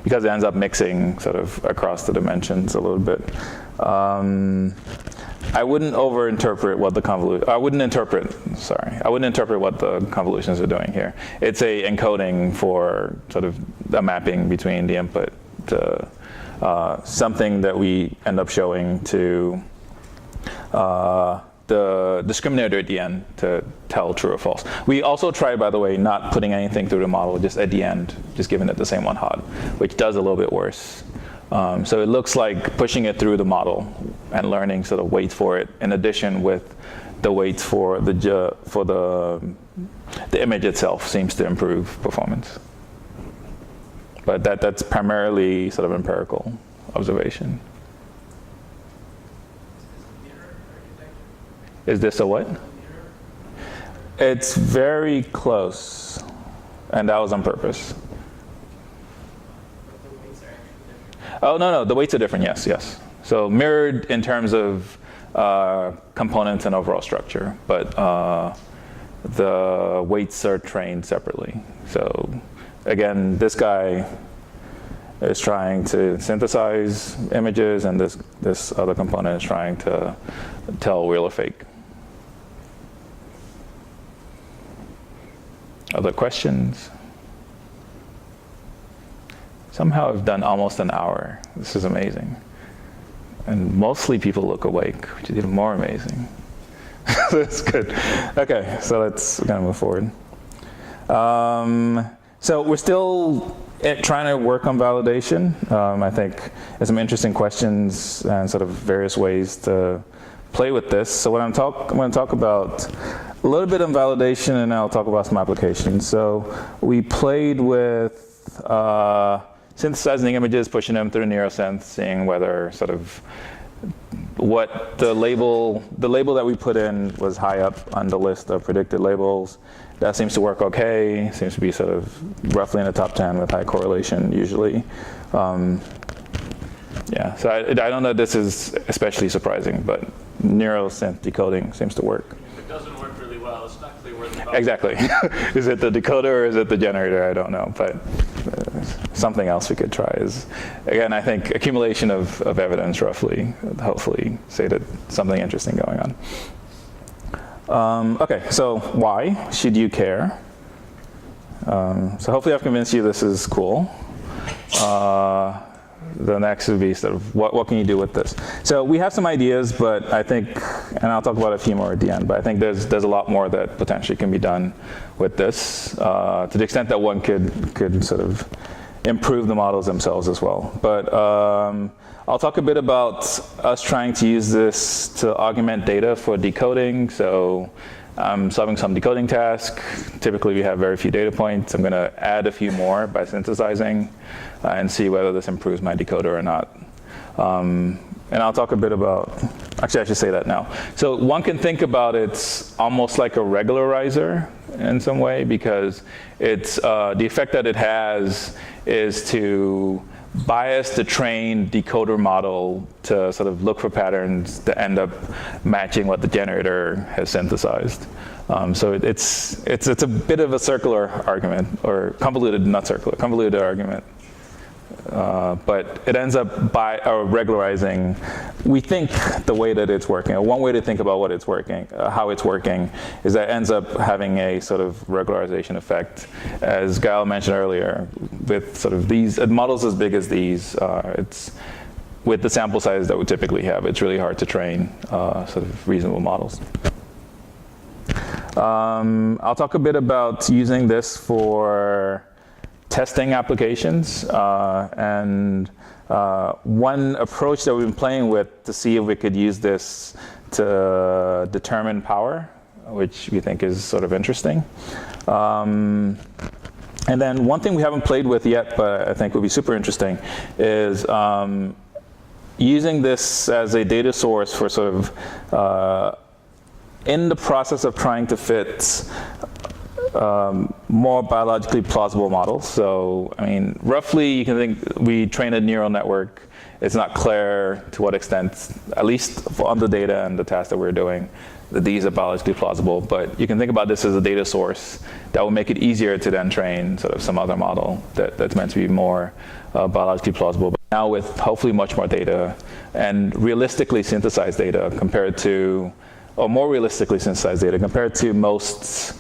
it ends up mixing sort of across the dimensions a little bit. I wouldn't overinterpret what the I wouldn't interpret what the convolutions are doing here. It's a encoding for sort of a mapping between the input to something that we end up showing to the discriminator at the end to tell true or false. We also try, by the way, not putting anything through the model, just at the end, just giving it the same one hot, which does a little bit worse. So it looks like pushing it through the model and learning sort of weights for it, in addition with the weights for the image itself seems to improve performance. But that's primarily sort of empirical observation. Is this a what? It's very close, and that was on purpose. Oh, no, the weights are different, yes. So mirrored in terms of components and overall structure, but the weights are trained separately. So again, this guy is trying to synthesize images, and this other component is trying to tell real or fake. Other questions? Somehow I've done almost an hour. This is amazing. And mostly people look awake, which is even more amazing. That's good. Okay, so let's kind of move forward. So we're still trying to work on validation. I think there's some interesting questions and sort of various ways to play with this. So I'm going to talk about a little bit on validation, and I'll talk about some applications. So we played with synthesizing images, pushing them through Neuroscience, seeing whether sort of what the label that we put in was high up on the list of predicted labels. That seems to work okay. Seems to be sort of roughly in the top 10 with high correlation usually. Yeah, so I don't know if this is especially surprising, but Neuroscience decoding seems to work. If it doesn't work really well, it's not really worth it. Exactly. Is it the decoder or is it the generator? I don't know, but something else we could try is, again, I think accumulation of evidence roughly, hopefully say that something interesting going on. Okay, so why should you care? So hopefully I've convinced you this is cool. The next would be sort of what can you do with this? So we have some ideas, but I think, and I'll talk about a few more at the end, but I think there's a lot more that potentially can be done with this to the extent that one could sort of improve the models themselves as well. But I'll talk a bit about us trying to use this to augment data for decoding. So I'm solving some decoding task. Typically we have very few data points. I'm going to add a few more by synthesizing and see whether this improves my decoder or not. And I'll talk a bit about, actually I should say that now. So one can think about it almost like a regularizer in some way, because it's the effect that it has is to bias the trained decoder model to sort of look for patterns that end up matching what the generator has synthesized. So it's a bit of a circular argument, or convoluted, not circular, convoluted argument. But it ends up by regularizing. We think the way that it's working, or one way to think about what it's working, how it's working, is that it ends up having a sort of regularization effect. As Gail mentioned earlier, with sort of these models as big as these, it's with the sample size that we typically have, it's really hard to train sort of reasonable models. I'll talk a bit about using this for testing applications, and one approach that we've been playing with to see if we could use this to determine power, which we think is sort of interesting. And then one thing we haven't played with yet, but I think would be super interesting, is using this as a data source for sort of in the process of trying to fit more biologically plausible models. So, I mean, roughly you can think we train a neural network. It's not clear to what extent, at least on the data and the task that we're doing, that these are biologically plausible. But you can think about this as a data source that will make it easier to then train sort of some other model that's meant to be more biologically plausible. But now with hopefully much more data and realistically synthesized data compared to, or more realistically synthesized data compared to most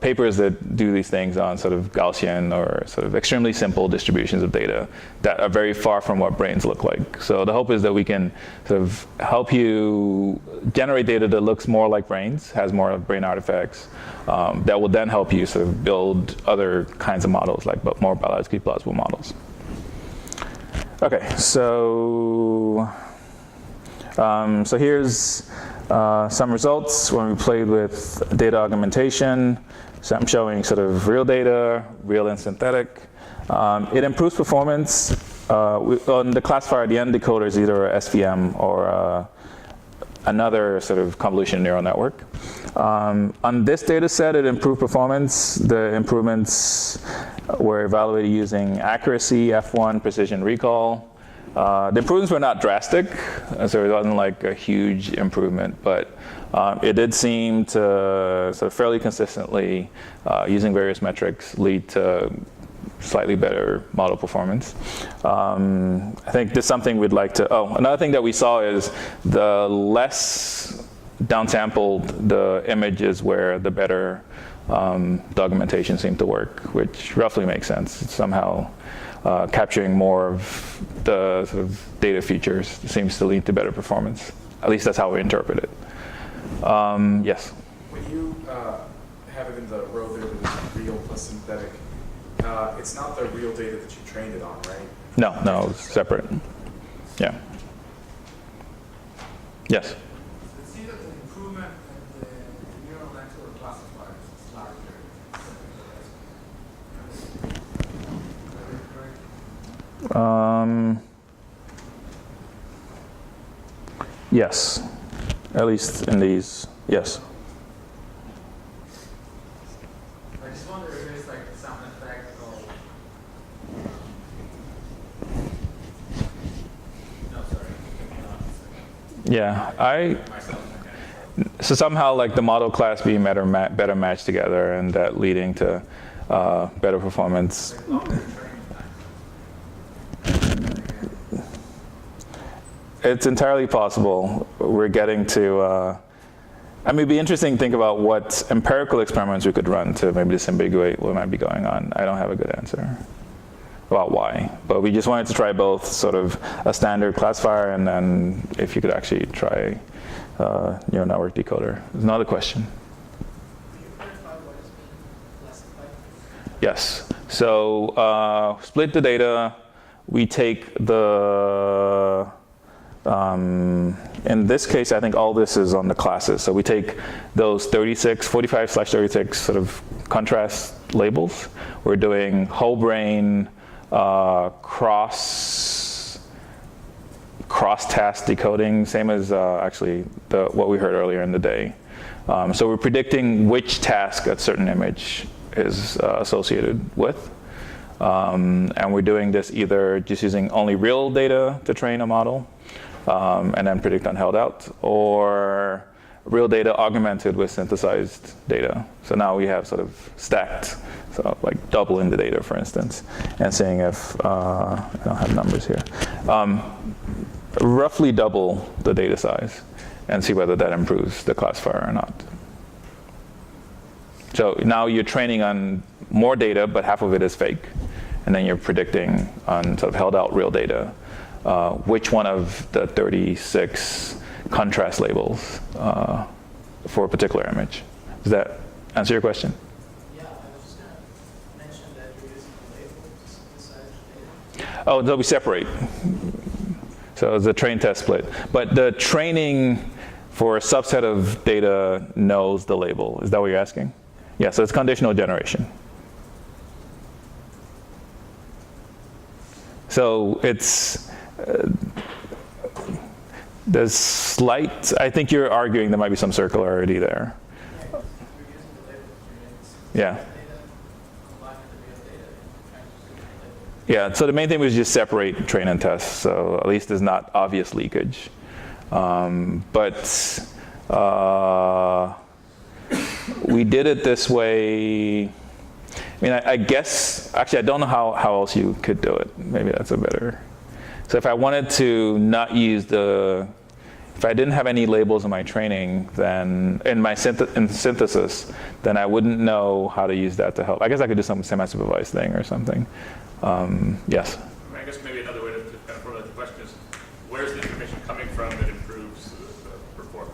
papers that do these things on sort of Gaussian or sort of extremely simple distributions of data that are very far from what brains look like. So the hope is that we can sort of help you generate data that looks more like brains, has more brain artifacts, that will then help you sort of build other kinds of models, like but more biologically plausible models. Okay, so here's some results when we played with data augmentation. So I'm showing sort of real data, real and synthetic. It improves performance on the classifier. The end decoder is either a SVM or another sort of convolutional neural network. On this data set, it improved performance. The improvements were evaluated using accuracy, F1, precision recall. The improvements were not drastic, so it wasn't like a huge improvement, but it did seem to sort of fairly consistently, using various metrics, lead to slightly better model performance. I think this is something we'd like to, another thing that we saw is the less downsampled the image is where the better the augmentation seemed to work, which roughly makes sense. It's somehow capturing more of the sort of data features seems to lead to better performance. At least that's how we interpret it. Yes? When you have it in the row there with this real plus synthetic, it's not the real data that you trained it on, right? No, it's separate. Yeah. Yes? So it seems that the improvement in the neural network classifiers is larger. Yes, at least in these, yes. I just wonder if there's like some effect of. No, sorry. Yeah, so somehow like the model class being better matched together and that leading to better performance. It's entirely possible. We're getting to, I mean, it'd be interesting to think about what empirical experiments we could run to maybe disambiguate what might be going on. I don't have a good answer about why, but we just wanted to try both sort of a standard classifier and then if you could actually try neural network decoder. There's another question. Can you clarify what is being classified? Yes, so split the data, we take the, in this case, I think all this is on the classes. So we take those 45/36 sort of contrast labels. We're doing whole brain cross-task decoding, same as actually what we heard earlier in the day. So we're predicting which task a certain image is associated with. And we're doing this either just using only real data to train a model, and then predict unheld out, or real data augmented with synthesized data. So now we have sort of stacked, so like doubling the data, for instance, and seeing if, I don't have numbers here, roughly double the data size and see whether that improves the classifier or not. So now you're training on more data, but half of it is fake. And then you're predicting on sort of held out real data, which one of the 36 contrast labels for a particular image. Does that answer your question? Yeah, I was just going to mention that you're using a label to synthesize data. Oh, they'll be separate. So it's a train test split. But the training for a subset of data knows the label. Is that what you're asking? Yeah, so it's conditional generation. So it's, there's slight, I think you're arguing there might be some circularity there. Yeah. Yeah, so the main thing was just separate train and test, so at least there's not obvious leakage. But we did it this way. I mean, I guess, actually, I don't know how else you could do it. Maybe that's a better. So if I wanted to not use if I didn't have any labels in my training, then in my synthesis, then I wouldn't know how to use that to help. I guess I could do some semi-supervised thing or something. Yes? I guess maybe another way to kind of formulate the question is, where's the information coming from that improves the performance?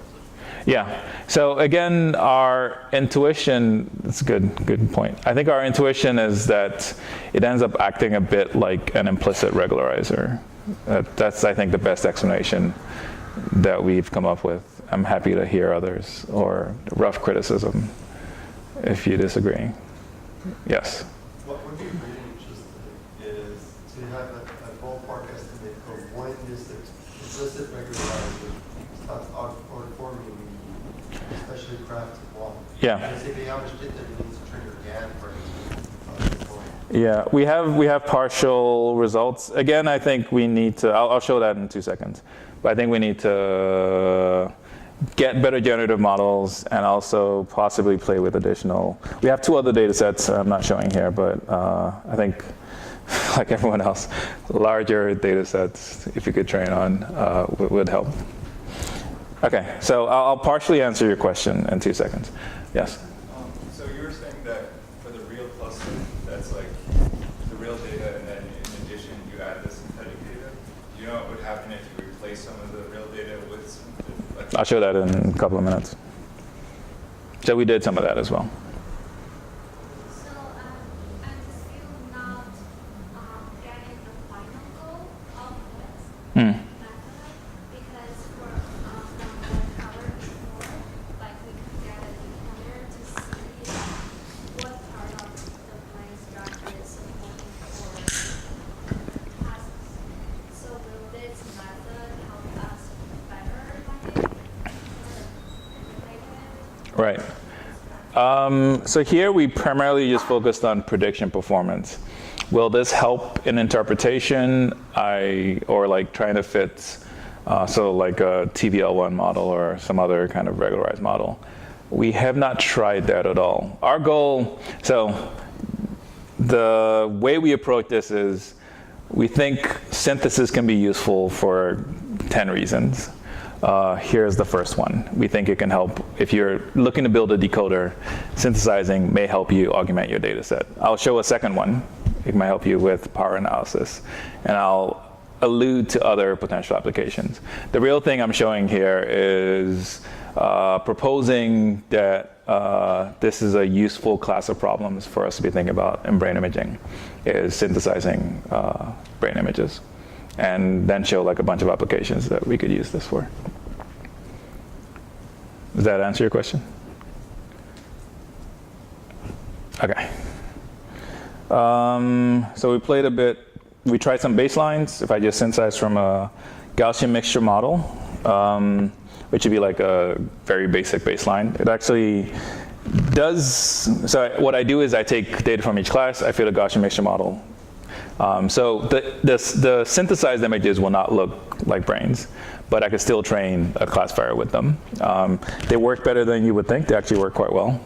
Yeah. So again, our intuition, that's a good point. I think our intuition is that it ends up acting a bit like an implicit regularizer. That's, I think, the best explanation that we've come up with. I'm happy to hear others or rough criticism if you disagree. Yes? What would be really interesting is to have a ballpark estimate of when this implicit regularizer starts outperforming, especially craft one. Yeah. Basically, how much data you need to train your Gann for Yeah, we have partial results. Again, I think we need to, I'll show that in 2 seconds. But I think we need to get better generative models and also possibly play with additional. We have 2 other data sets I'm not showing here, but I think, like everyone else, larger data sets, if you could train on, would help. Okay, so I'll partially answer your question in 2 seconds. Yes? So you were saying that for the real cluster, that's like the real data, and then in addition you add the synthetic data. Do you know what would happen if you replace some of the real data with synthetic? I'll show that in a couple of minutes. So we did some of that as well. So I'm still not getting the final goal of this method, because for from what covered before, like we could get a decoder to see what part of the brain structure is supporting for tasks. So will this method help us better Right. So here we primarily just focused on prediction performance. Will this help in interpretation? Or like trying to fit, so like a TVL1 model or some other kind of regularized model. We have not tried that at all. Our goal, so the way we approach this is we think synthesis can be useful for 10 reasons. Here's the first one. We think it can help if you're looking to build a decoder. Synthesizing may help you augment your data set. I'll show a second one. It might help you with power analysis. And I'll allude to other potential applications. The real thing I'm showing here is proposing that this is a useful class of problems for us to be thinking about in brain imaging, is synthesizing brain images. And then show like a bunch of applications that we could use this for. Does that answer your question? Okay. So we played a bit, we tried some baselines. If I just synthesize from a Gaussian mixture model, which would be like a very basic baseline. It actually does, so what I do is I take data from each class, I fit a Gaussian mixture model. So the synthesized images will not look like brains, but I could still train a classifier with them. They work better than you would think. They actually work quite well.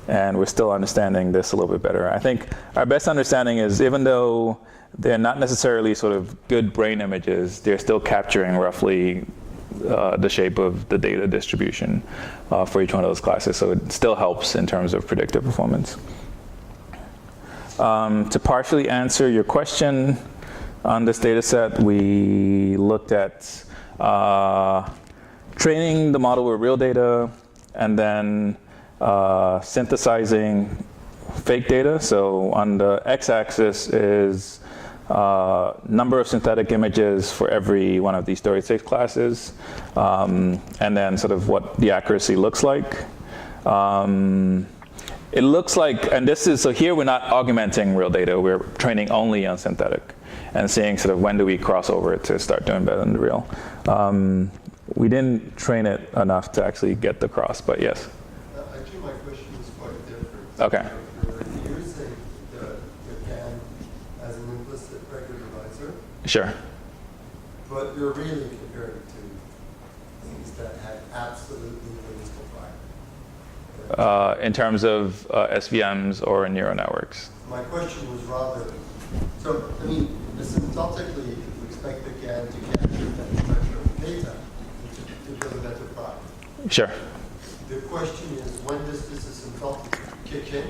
And we're still understanding this a little bit better. I think our best understanding is, even though they're not necessarily sort of good brain images, they're still capturing roughly the shape of the data distribution for each one of those classes. So it still helps in terms of predictive performance. To partially answer your question on this data set, we looked at training the model with real data and then synthesizing fake data. So on the x-axis is number of synthetic images for every one of these 36 classes, and then sort of what the accuracy looks like. It looks like, and this is, so here we're not augmenting real data, we're training only on synthetic and seeing sort of when do we cross over to start doing better than the real. We didn't train it enough to actually get the cross, but yes. Actually, my question is quite different. Okay. You're using the Gann as an implicit regularizer. Sure. But you're really comparing to things that have absolutely no useful prior. In terms of SVMs or neural networks. My question was rather, so, I mean, asymptotically, you expect the Gann to capture that structure of data to build a better product. Sure. The question is, when does this asymptotic kick in?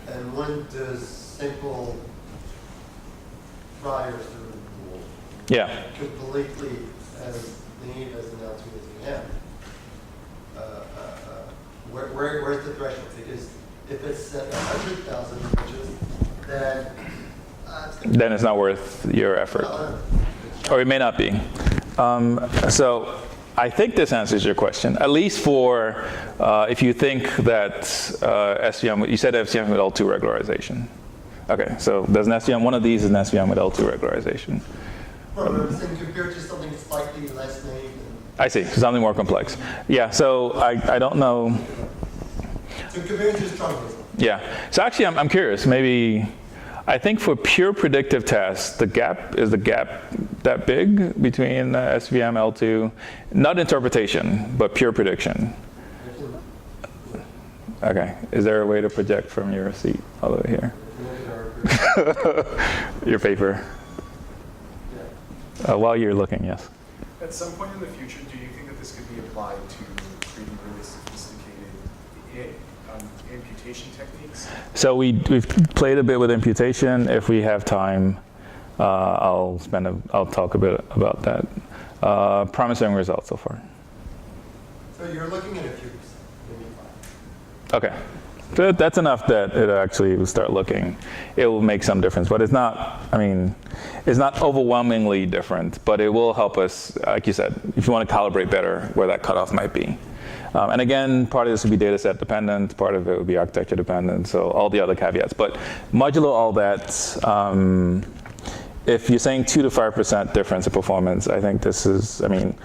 And when does simple priors to rule completely as neat as an L2 as an M? Where's the threshold? Because if it's set 100,000 images, then it's not worth your effort. Or it may not be. So I think this answers your question, at least for if you think that SVM, you said SVM with L2 regularization. Okay, so there's an SVM, one of these is an SVM with L2 regularization. Well, I'm saying compared to something slightly less named. I see, something more complex. Yeah, so I don't know. So compared to strong. Yeah, so actually I'm curious, maybe, I think for pure predictive tests, the gap that big between SVM, L2, not interpretation, but pure prediction. Okay, is there a way to project from your seat all the way here? Your paper. While you're looking, yes. At some point in the future, do you think that this could be applied to creating really sophisticated imputation techniques? So we've played a bit with imputation. If we have time, I'll talk a bit about that. Promising results so far. So you're looking at a few percent, maybe 5. Okay. So that's enough that it actually will start looking. It will make some difference, but it's not, I mean, it's not overwhelmingly different, but it will help us, like you said, if you want to calibrate better where that cutoff might be. And again, part of this would be data set dependent, part of it would be architecture dependent, so all the other caveats. But modulo all that, if you're saying 2 to 5% difference in performance, I think this is, I mean,